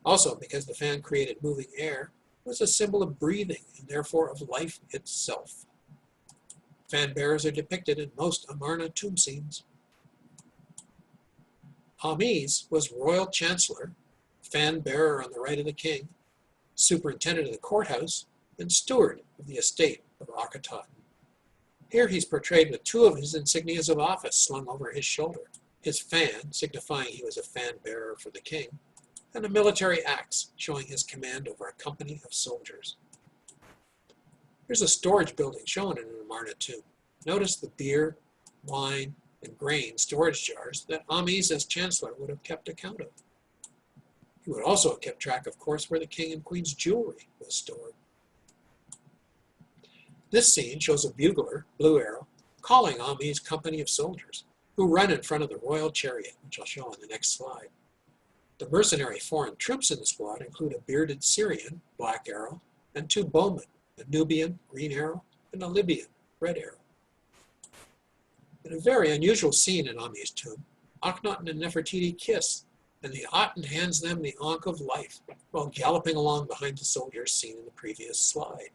Also because the fan created moving air, was a symbol of breathing and therefore of life itself. Fan bearers are depicted in most Amarna tomb scenes. Ames was royal chancellor, fan bearer on the right of the king, superintendent of the courthouse, and steward of the estate of Akhenaten. Here he's portrayed with two of his insignias of office slung over his shoulder, his fan signifying he was a fan bearer for the king, and a military axe showing his command over a company of soldiers. Here's a storage building shown in an Amarna tomb. Notice the beer, wine, and grain storage jars that Ames, as chancellor, would have kept account of. He would also have kept track, of course, where the king and queen's jewelry was stored. This scene shows a bugler, Blue Arrow, calling Ames' company of soldiers, who run in front of the royal chariot, which I'll show on the next slide. The mercenary foreign troops in the squad include a bearded Syrian, Black Arrow, and 2 bowmen, a Nubian, Green Arrow, and a Libyan, Red Arrow. In a very unusual scene in Ames' tomb, Akhenaten and Nefertiti kiss, and the Aten hands them the Ankh of life while galloping along behind the soldiers seen in the previous slide.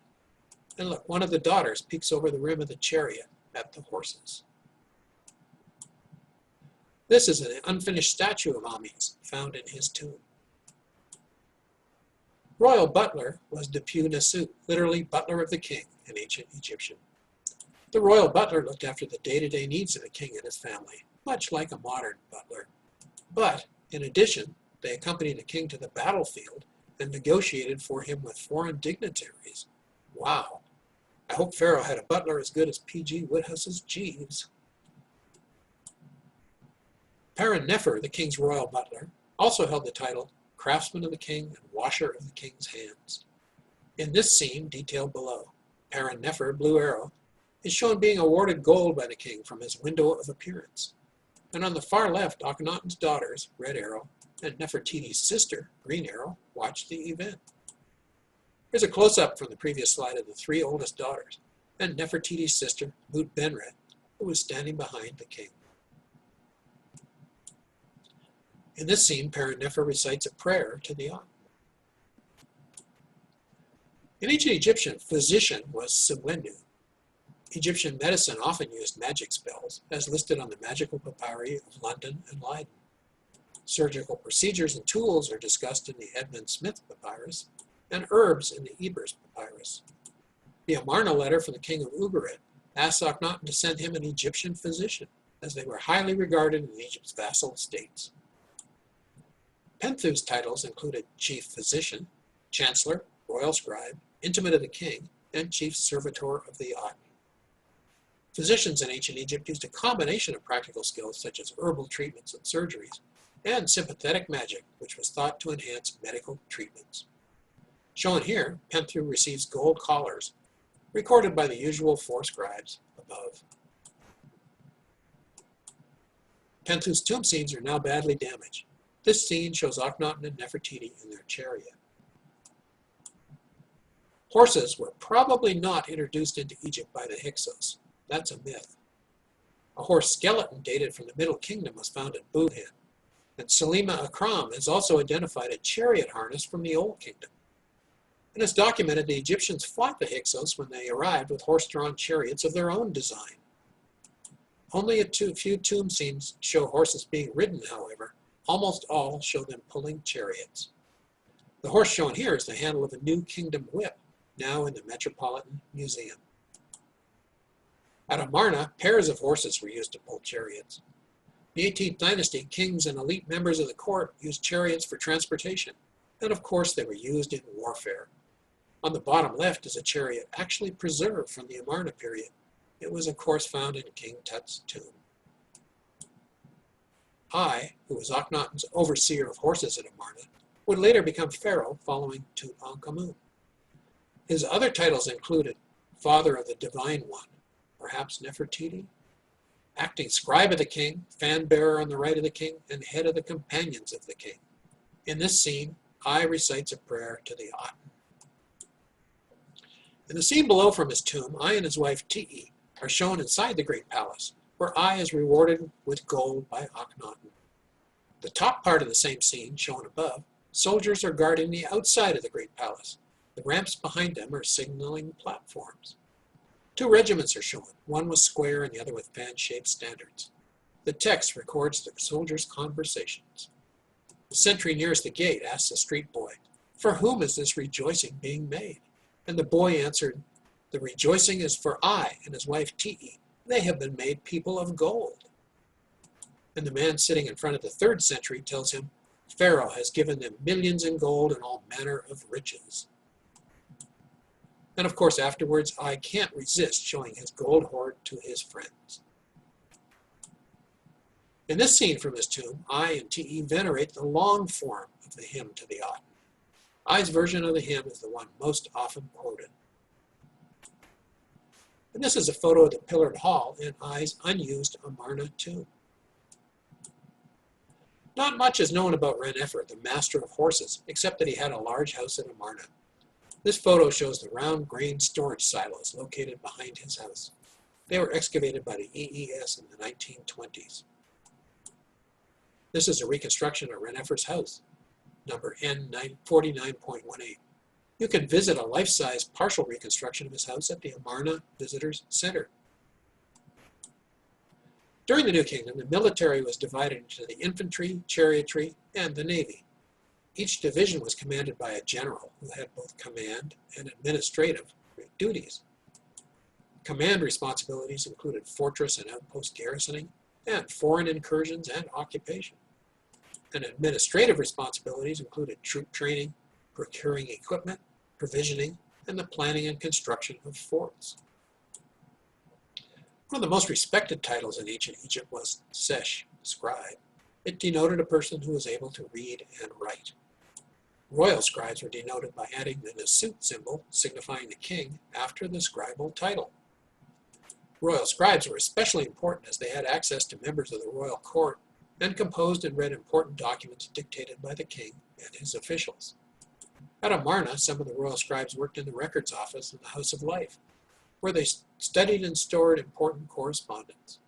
And look, one of the daughters peeks over the rim of the chariot at the horses. This is an unfinished statue of Ames found in his tomb. Royal butler was Depu Nasut, literally butler of the king in ancient Egyptian. The royal butler looked after the day-to-day needs of the king and his family, much like a modern butler. But, in addition, they accompanied the king to the battlefield and negotiated for him with foreign dignitaries. Wow! I hope Pharaoh had a butler as good as P.G. Woodhouse's Jeeves. Nefer, the king's royal butler, also held the title craftsman of the king and washer of the king's hands. In this scene, detailed below, Nefer, Blue Arrow, is shown being awarded gold by the king from his window of appearance. And on the far left, Akhenaten's daughters, Red Arrow, and Nefertiti's sister, Green Arrow, watched the event. Here's a close-up from the previous slide of the 3 oldest daughters, and Nefertiti's sister, Mut Benret, who was standing behind the king. In this scene, Nefer recites a prayer to the Aten. In ancient Egyptian, physician was Siwenu. Egyptian medicine often used magic spells, as listed on the magical papyri of London and Leiden. Surgical procedures and tools are discussed in the Edmund Smith papyrus, and herbs in the Ebers papyrus. The Amarna letter from the king of Ugarit asked Akhenaten to send him an Egyptian physician, as they were highly regarded in Egypt's vassal states. Penthu's titles included chief physician, chancellor, royal scribe, intimate of the king, and chief servitor of the Aten. Physicians in ancient Egypt used a combination of practical skills such as herbal treatments and surgeries, and sympathetic magic, which was thought to enhance medical treatments. Shown here, Penthu receives gold collars, recorded by the usual 4 scribes above. Penthu's tomb scenes are now badly damaged. This scene shows Akhenaten and Nefertiti in their chariot. Horses were probably not introduced into Egypt by the Hyksos. That's a myth. A horse skeleton dated from the Middle Kingdom was found at Buhin, and Salima Akram has also identified a chariot harness from the Old Kingdom. And it's documented the Egyptians fought the Hyksos when they arrived with horse-drawn chariots of their own design. Only a few tomb scenes show horses being ridden, however. Almost all show them pulling chariots. The horse shown here is the handle of a New Kingdom whip, now in the Metropolitan Museum. At Amarna, pairs of horses were used to pull chariots. In the 18th dynasty, kings and elite members of the court used chariots for transportation, and of course they were used in warfare. On the bottom left is a chariot actually preserved from the Amarna period. It was of course found in King Tut's tomb. I, who was Akhenaten's overseer of horses at Amarna, would later become pharaoh following Tutankhamun. His other titles included Father of the Divine One, perhaps Nefertiti, acting scribe of the king, fan bearer on the right of the king, and head of the companions of the king. In this scene, I recites a prayer to the Aten. In the scene below from his tomb, I and his wife Ti'i are shown inside the great palace, where I is rewarded with gold by Akhenaten. The top part of the same scene, shown above, soldiers are guarding the outside of the great palace. The ramps behind them are signaling platforms. 2 regiments are shown, one with square and the other with fan-shaped standards. The text records the soldiers' conversations. The sentry nearest the gate asks a street boy, "For whom is this rejoicing being made?" And the boy answered, "The rejoicing is for I and his wife Ti'i. They have been made people of gold." And the man sitting in front of the 3rd sentry tells him, Pharaoh has given them millions in gold and all manner of riches. And of course, afterwards, I can't resist showing his gold hoard to his friends. In this scene from his tomb, I and T.E. venerate the long form of the hymn to the Aten. I's version of the hymn is the one most often quoted. And this is a photo of the pillared hall in I's unused Amarna tomb. Not much is known about Ren-Efer, the master of horses, except that he had a large house at Amarna. This photo shows the round grain storage silos located behind his house. They were excavated by the EES in the 1920s. This is a reconstruction of Ren-Efer's house, number N49.18. You can visit a life-size partial reconstruction of his house at the Amarna Visitors Center. During the New Kingdom, the military was divided into the infantry, chariotry, and the navy. Each division was commanded by a general who had both command and administrative duties. Command responsibilities included fortress and outpost garrisoning, and foreign incursions and occupation. And administrative responsibilities included troop training, procuring equipment, provisioning, and the planning and construction of forts. One of the most respected titles in ancient Egypt was Sesh, scribe. It denoted a person who was able to read and write. Royal scribes were denoted by adding the Nasut symbol, signifying the king, after the scribal title. Royal scribes were especially important as they had access to members of the royal court and composed and read important documents dictated by the king and his officials. At Amarna, some of the royal scribes worked in the records office in the House of Life, where they studied and stored important correspondence.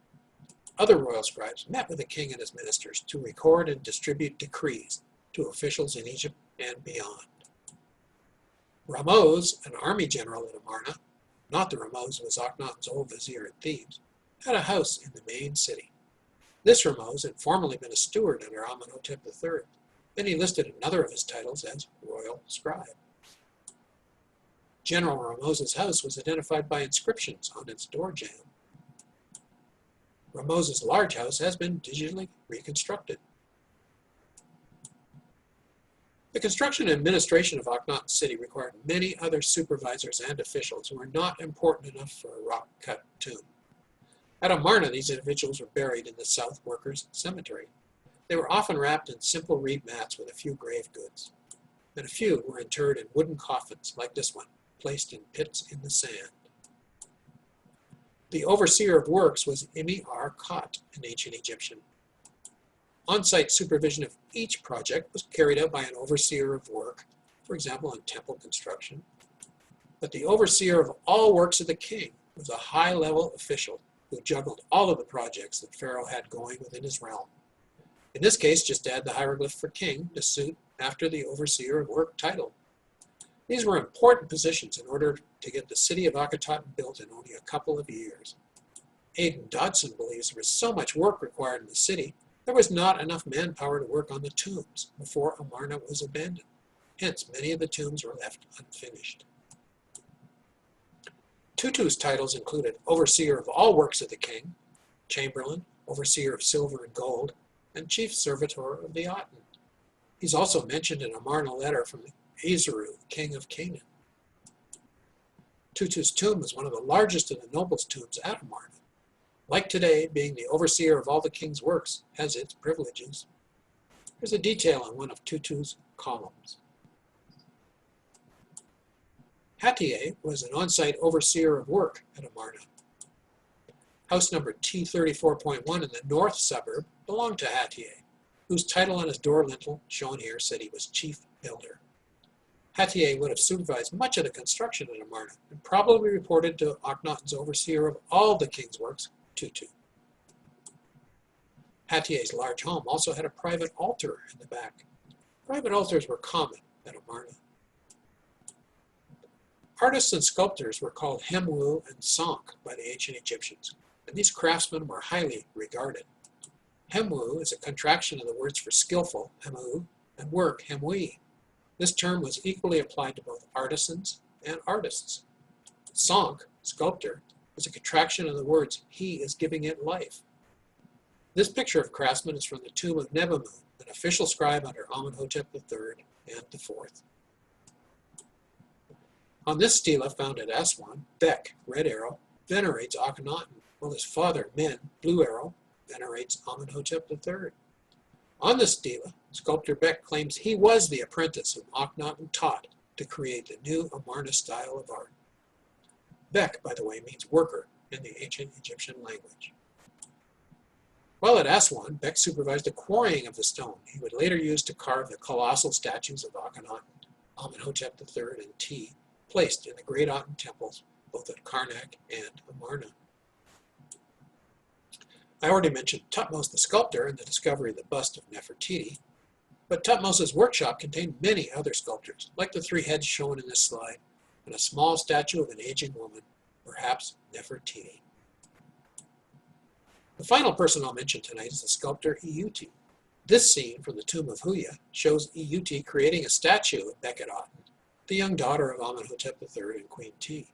Other royal scribes met with the king and his ministers to record and distribute decrees to officials in Egypt and beyond. Ramose, an army general at Amarna, not the Ramose who was Akhenaten's old vizier at Thebes, had a house in the main city. This Ramose had formerly been a steward under Amenhotep III, and he listed another of his titles as royal scribe. General Ramose's house was identified by inscriptions on its door jamb. Ramose's large house has been digitally reconstructed. The construction and administration of Akhenaten city required many other supervisors and officials who were not important enough for a rock-cut tomb. At Amarna, these individuals were buried in the South Workers' Cemetery. They were often wrapped in simple reed mats with a few grave goods, and a few were interred in wooden coffins like this one, placed in pits in the sand. The overseer of works was Imi-ar-Khat in ancient Egyptian. On-site supervision of each project was carried out by an overseer of work, for example, on temple construction. But the overseer of all works of the king was a high-level official who juggled all of the projects that Pharaoh had going within his realm. In this case, just add the hieroglyph for king to suit after the overseer of work title. These were important positions in order to get the city of Akhetaten built in only a couple of years. Aidan Dodson believes there was so much work required in the city, there was not enough manpower to work on the tombs before Amarna was abandoned. Hence, many of the tombs were left unfinished. Tutu's titles included Overseer of all works of the king, Chamberlain, Overseer of silver and gold, and Chief Servitor of the Aten. He's also mentioned in a Amarna letter from Azaru, king of Canaan. Tutu's tomb was one of the largest of the nobles' tombs at Amarna. Like today, being the overseer of all the king's works has its privileges. There's a detail on one of Tutu's columns. Hatier was an on-site overseer of work at Amarna. House number T34.1 in the north suburb belonged to Hatier, whose title on his door lintel, shown here, said he was chief builder. Hatier would have supervised much of the construction at Amarna and probably reported to Akhenaten's overseer of all the king's works, Tutu. Hatier's large home also had a private altar in the back. Private altars were common at Amarna. Artists and sculptors were called Hemwu and Sank by the ancient Egyptians, and these craftsmen were highly regarded. Hemwu is a contraction of the words for skillful, Hemu, and work, Hemwi. This term was equally applied to both artisans and artists. Sank, sculptor, is a contraction of the words, he is giving it life. This picture of craftsman is from the tomb of Nebamun, an official scribe under Amenhotep III and IV. On this stela found at Aswan, Bek, red arrow, venerates Akhenaten, while his father, Min, blue arrow, venerates Amenhotep III. On this stela, sculptor Bek claims he was the apprentice whom Akhenaten taught to create the new Amarna style of art. Bek, by the way, means worker in the ancient Egyptian language. While at Aswan, Bek supervised the quarrying of the stone he would later use to carve the colossal statues of Akhenaten, Amenhotep III, and Ti, placed in the great Aten temples, both at Karnak and Amarna. I already mentioned Thutmose the sculptor and the discovery of the bust of Nefertiti, but Thutmose's workshop contained many other sculptures, like the three heads shown in this slide, and a small statue of an aging woman, perhaps Nefertiti. The final person I'll mention tonight is the sculptor Iuti. This scene from the tomb of Huya shows Iuti creating a statue of Bekat Aten, the young daughter of Amenhotep III and Queen Ti.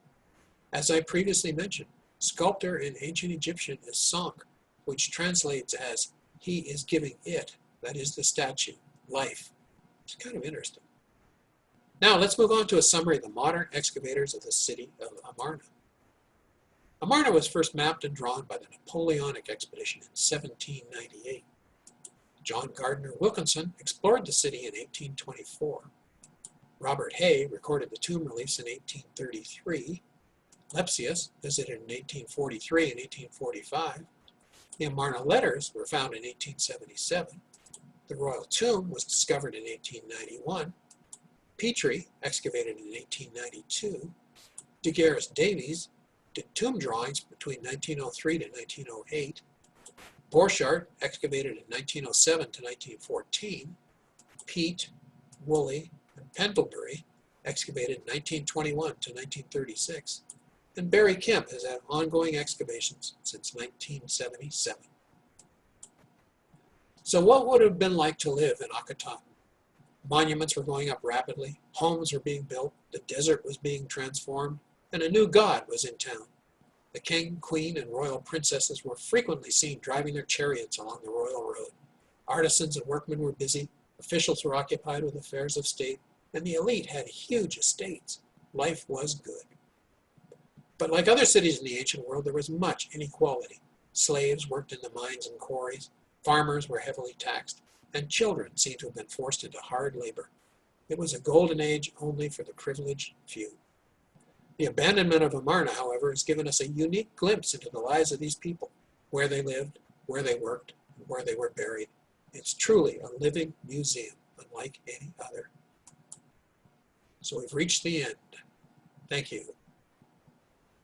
As I previously mentioned, sculptor in ancient Egyptian is Sank, which translates as he is giving it, that is the statue, life. It's kind of interesting. Now let's move on to a summary of the modern excavators of the city of Amarna. Amarna was first mapped and drawn by the Napoleonic expedition in 1798. John Gardner Wilkinson explored the city in 1824. Robert Hay recorded the tomb reliefs in 1833. Lepsius visited in 1843 and 1845. The Amarna letters were found in 1877. The royal tomb was discovered in 1891. Petrie excavated in 1892. Daguerre Davies did tomb drawings between 1903 to 1908. Borchardt excavated in 1907 to 1914. Peat, Woolley, and Pendlebury excavated in 1921 to 1936. And Barry Kemp has had ongoing excavations since 1977. So what would it have been like to live in Akhenaten? Monuments were going up rapidly, homes were being built, the desert was being transformed, and a new god was in town. The king, queen, and royal princesses were frequently seen driving their chariots along the royal road. Artisans and workmen were busy, officials were occupied with affairs of state, and the elite had huge estates. Life was good. But like other cities in the ancient world, there was much inequality. Slaves worked in the mines and quarries, farmers were heavily taxed, and children seem to have been forced into hard labor. It was a golden age only for the privileged few. The abandonment of Amarna, however, has given us a unique glimpse into the lives of these people, where they lived, where they worked, and where they were buried. It's truly a living museum, unlike any other. So we've reached the end. Thank you.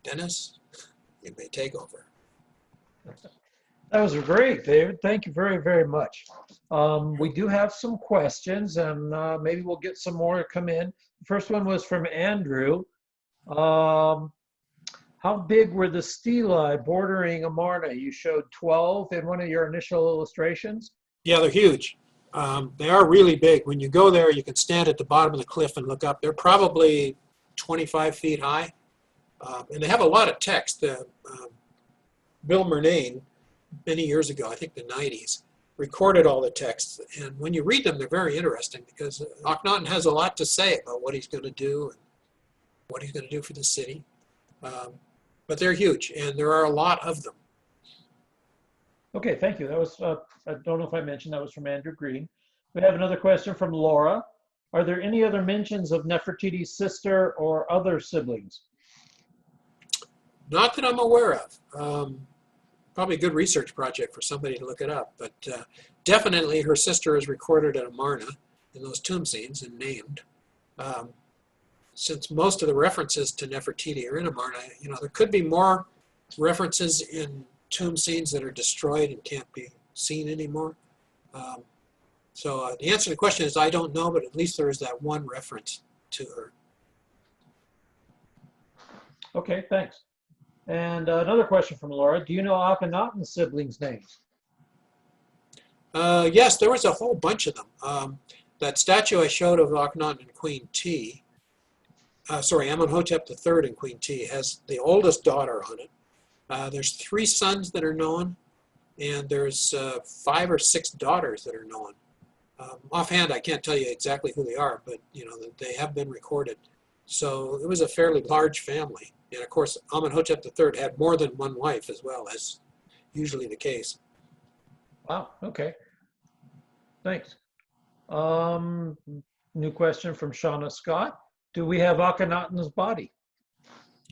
Dennis, you may take over. That was great, David. Thank you very, very much. We do have some questions, and maybe we'll get some more to come in. The first one was from Andrew. How big were the stelae bordering Amarna? You showed 12 in one of your initial illustrations. Yeah, they're huge. They are really big. When you go there, you can stand at the bottom of the cliff and look up. They're probably 25 feet high, and they have a lot of text. Bill Murnane, many years ago, I think the 90s, recorded all the texts. And when you read them, they're very interesting because Akhenaten has a lot to say about what he's going to do and what he's going to do for the city. But they're huge, and there are a lot of them. Okay, thank you. That was, I don't know if I mentioned, that was from Andrew Green. We have another question from Laura. Are there any other mentions of Nefertiti's sister or other siblings? Not that I'm aware of. Probably a good research project for somebody to look it up, but definitely her sister is recorded at Amarna in those tomb scenes and named. Since most of the references to Nefertiti are in Amarna, there could be more references in tomb scenes that are destroyed and can't be seen anymore. So the answer to the question is I don't know, but at least there is that one reference to her. Okay, thanks. And another question from Laura. Do you know Akhenaten's siblings' names? Yes, there was a whole bunch of them. That statue I showed of Akhenaten and Queen Ti, Amenhotep III and Queen Ti, has the oldest daughter on it. There's 3 sons that are known, and there's 5 or 6 daughters that are known. Offhand, I can't tell you exactly who they are, but they have been recorded. So it was a fairly large family, and of course, Amenhotep III had more than one wife, as well as usually the case. Wow. Okay. Thanks. Um, New question from Shauna Scott. Do we have Akhenaten's body?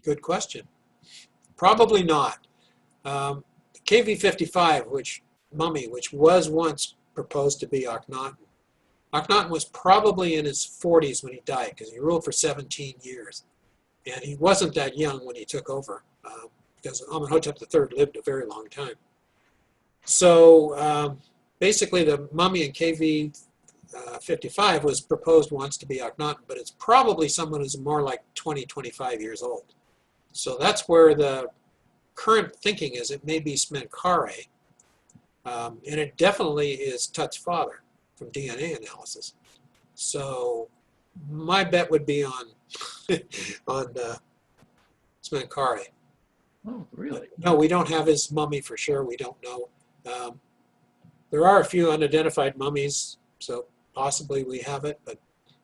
Good question. Probably not. KV-55, which was once proposed to be Akhenaten. Akhenaten was probably in his 40s when he died, because he ruled for 17 years. And he wasn't that young when he took over, because Amenhotep III lived a very long time. So basically the mummy in KV-55 was proposed once to be Akhenaten, but it's probably someone who's more like 20, 25 years old. So that's where the current thinking is it may be Smenkhare, and it definitely is Tut's father from DNA analysis. So my bet would be on Smenkhare. Oh, really? But no, we don't have his mummy for sure. We don't know. There are a few unidentified mummies, so possibly we have it, but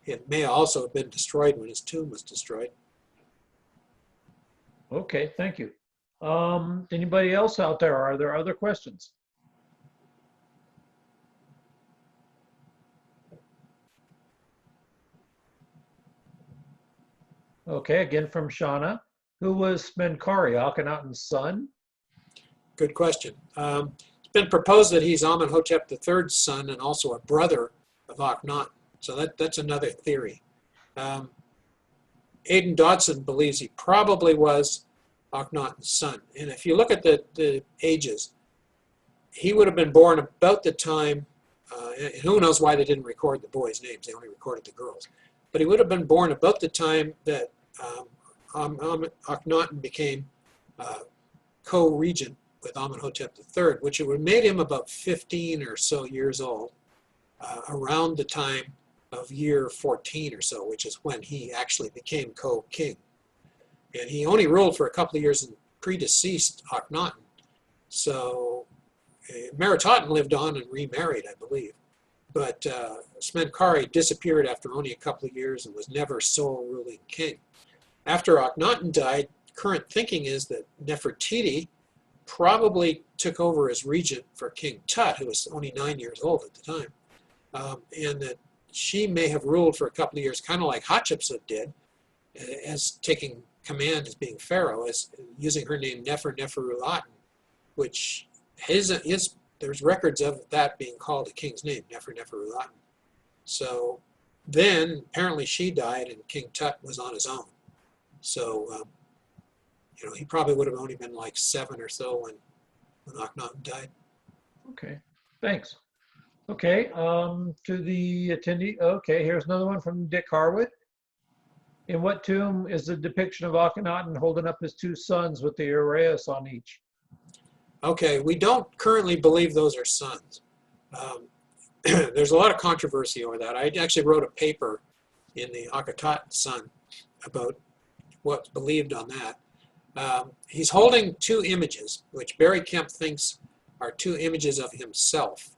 it may also have been destroyed when his tomb was destroyed. Okay, thank you. Anybody else out there? Are there other questions? Okay, again from Shauna. Who was Smenkhare, Akhenaten's son? Good question. It's been proposed that he's Amenhotep III's son and also a brother of Akhenaten. So that's another theory. Aidan Dodson believes he probably was Akhenaten's son. And if you look at the ages, he would have been born about the time, and who knows why they didn't record the boys' names, they only recorded the girls. But he would have been born about the time that Akhenaten became co-regent with Amenhotep III, which would have made him about 15 or so years old, around the time of year 14 or so, which is when he actually became co-king. And he only ruled for a couple of years and predeceased Akhenaten. So Meritaten lived on and remarried, I believe. But Smenkhare disappeared after only a couple of years and was never sole ruling king. After Akhenaten died, current thinking is that Nefertiti probably took over as regent for King Tut, who was only 9 years old at the time, and that she may have ruled for a couple of years, kind of like Hatshepsut did, as taking command as being pharaoh, as using her name Nefer-Neferuaten, which there's records of that being called a king's name, Nefer-Neferuaten. So then apparently she died and King Tut was on his own. So he probably would have only been like 7 or so when Akhenaten died. Okay, thanks. Okay, to the attendee. Okay, here's another one from Dick Harwood. In what tomb is the depiction of Akhenaten holding up his 2 sons with the uraeus on each? Okay, we don't currently believe those are sons. There's a lot of controversy over that. I actually wrote a paper in the Akhenaten Sun about what's believed on that. He's holding 2 images, which Barry Kemp thinks are 2 images of himself,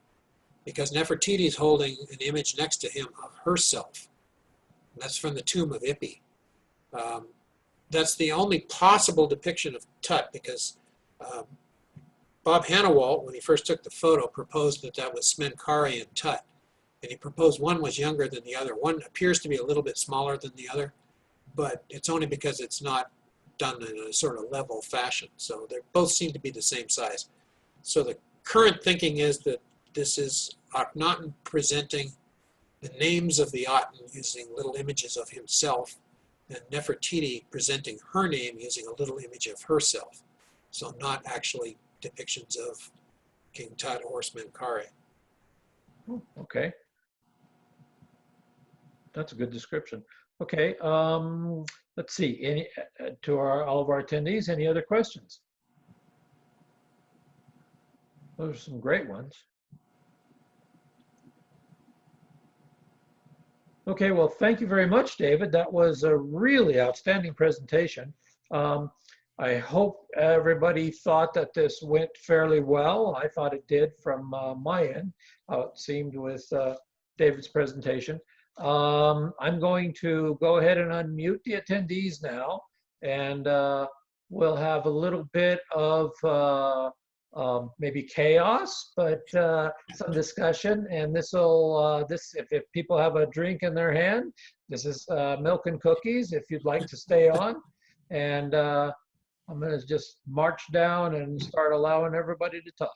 because Nefertiti is holding an image next to him of herself. And that's from the tomb of Ipi. That's the only possible depiction of Tut, because Bob Hannawalt, when he first took the photo, proposed that that was Smenkhare and Tut. And he proposed one was younger than the other. One appears to be a little bit smaller than the other, but it's only because it's not done in a sort of level fashion. So they both seem to be the same size. So the current thinking is that this is Akhenaten presenting the names of the Aten using little images of himself, and Nefertiti presenting her name using a little image of herself. So not actually depictions of King Tut or Smenkhare. Okay. That's a good description. Okay, let's see. All of our attendees, any other questions? Those are some great ones. Okay, well, thank you very much, David. That was a really outstanding presentation. I hope everybody thought that this went fairly well. I thought it did from my end, how it seemed with David's presentation. I'm going to go ahead and unmute the attendees now, and we'll have a little bit of maybe chaos, but some discussion. And if people have a drink in their hand, this is milk and cookies if you'd like to stay on. And I'm going to just march down and start allowing everybody to talk.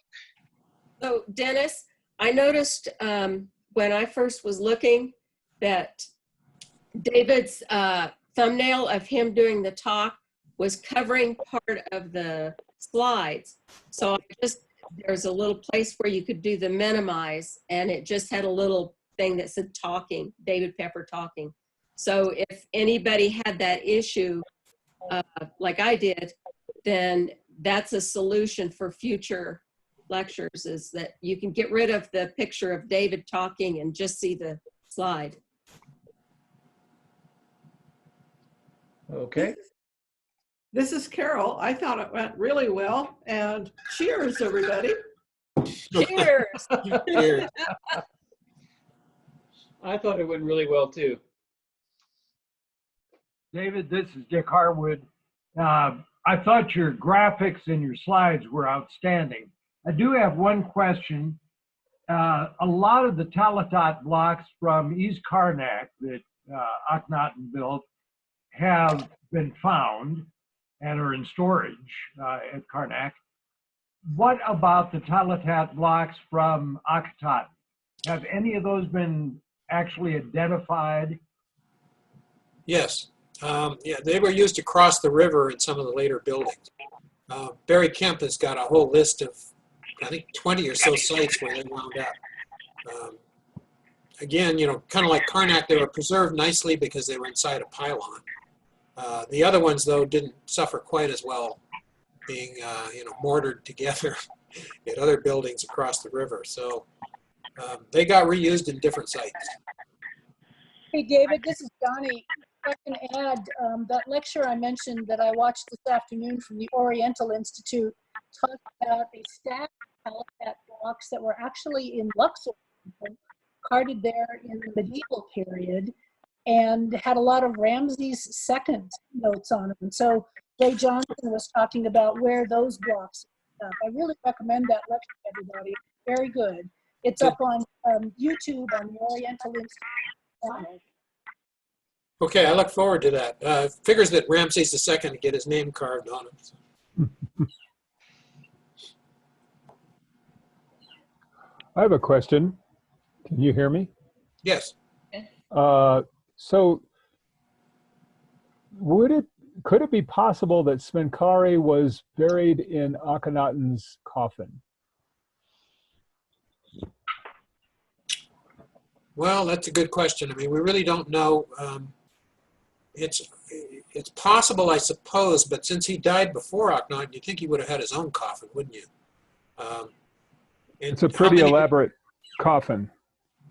So Dennis, I noticed when I first was looking that David's thumbnail of him doing the talk was covering part of the slides. So there's a little place where you could do the minimize, and it just had a little thing that said talking, David Pepper talking. So if anybody had that issue, like I did, then that's a solution for future lectures, is that you can get rid of the picture of David talking and just see the slide. Okay. This is Carol. I thought it went really well, and cheers, everybody. Cheers. Cheers. I thought it went really well too. David, this is Dick Harwood. I thought your graphics and your slides were outstanding. I do have one question. A lot of the Talatat blocks from East Karnak that Akhenaten built have been found and are in storage at Karnak. What about the Talatat blocks from Akhenaten? Have any of those been actually identified? Yes. Yeah, they were used to cross the river in some of the later buildings. Barry Kemp has got a whole list of, I think, 20 or so sites where they wound up. Again, kind of like Karnak, they were preserved nicely because they were inside a pylon. The other ones, though, didn't suffer quite as well, being, mortared together at other buildings across the river. So they got reused in different sites. Hey, David, this is Johnny. If I can add, that lecture I mentioned that I watched this afternoon from the Oriental Institute talked about a stack of Talatat blocks that were actually in Luxor, carted there in the medieval period, and had a lot of Ramses II notes on them. And so Ray Johnson was talking about where those blocks are. I really recommend that lecture to everybody. Very good. It's up on YouTube on the Oriental Institute channel. Okay, I look forward to that. Figures that Ramses II to get his name carved on it. I have a question. Can you hear me? Yes. So could it be possible that Smenkare was buried in Akhenaten's coffin? Well, that's a good question. I mean, we really don't know. It's possible, I suppose, but since he died before Akhenaten, you'd think he would have had his own coffin, wouldn't you? It's a pretty elaborate coffin.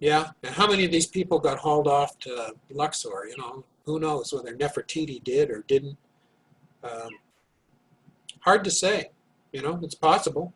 Yeah, and how many of these people got hauled off to Luxor? Who knows whether Nefertiti did or didn't. Hard to say. It's possible.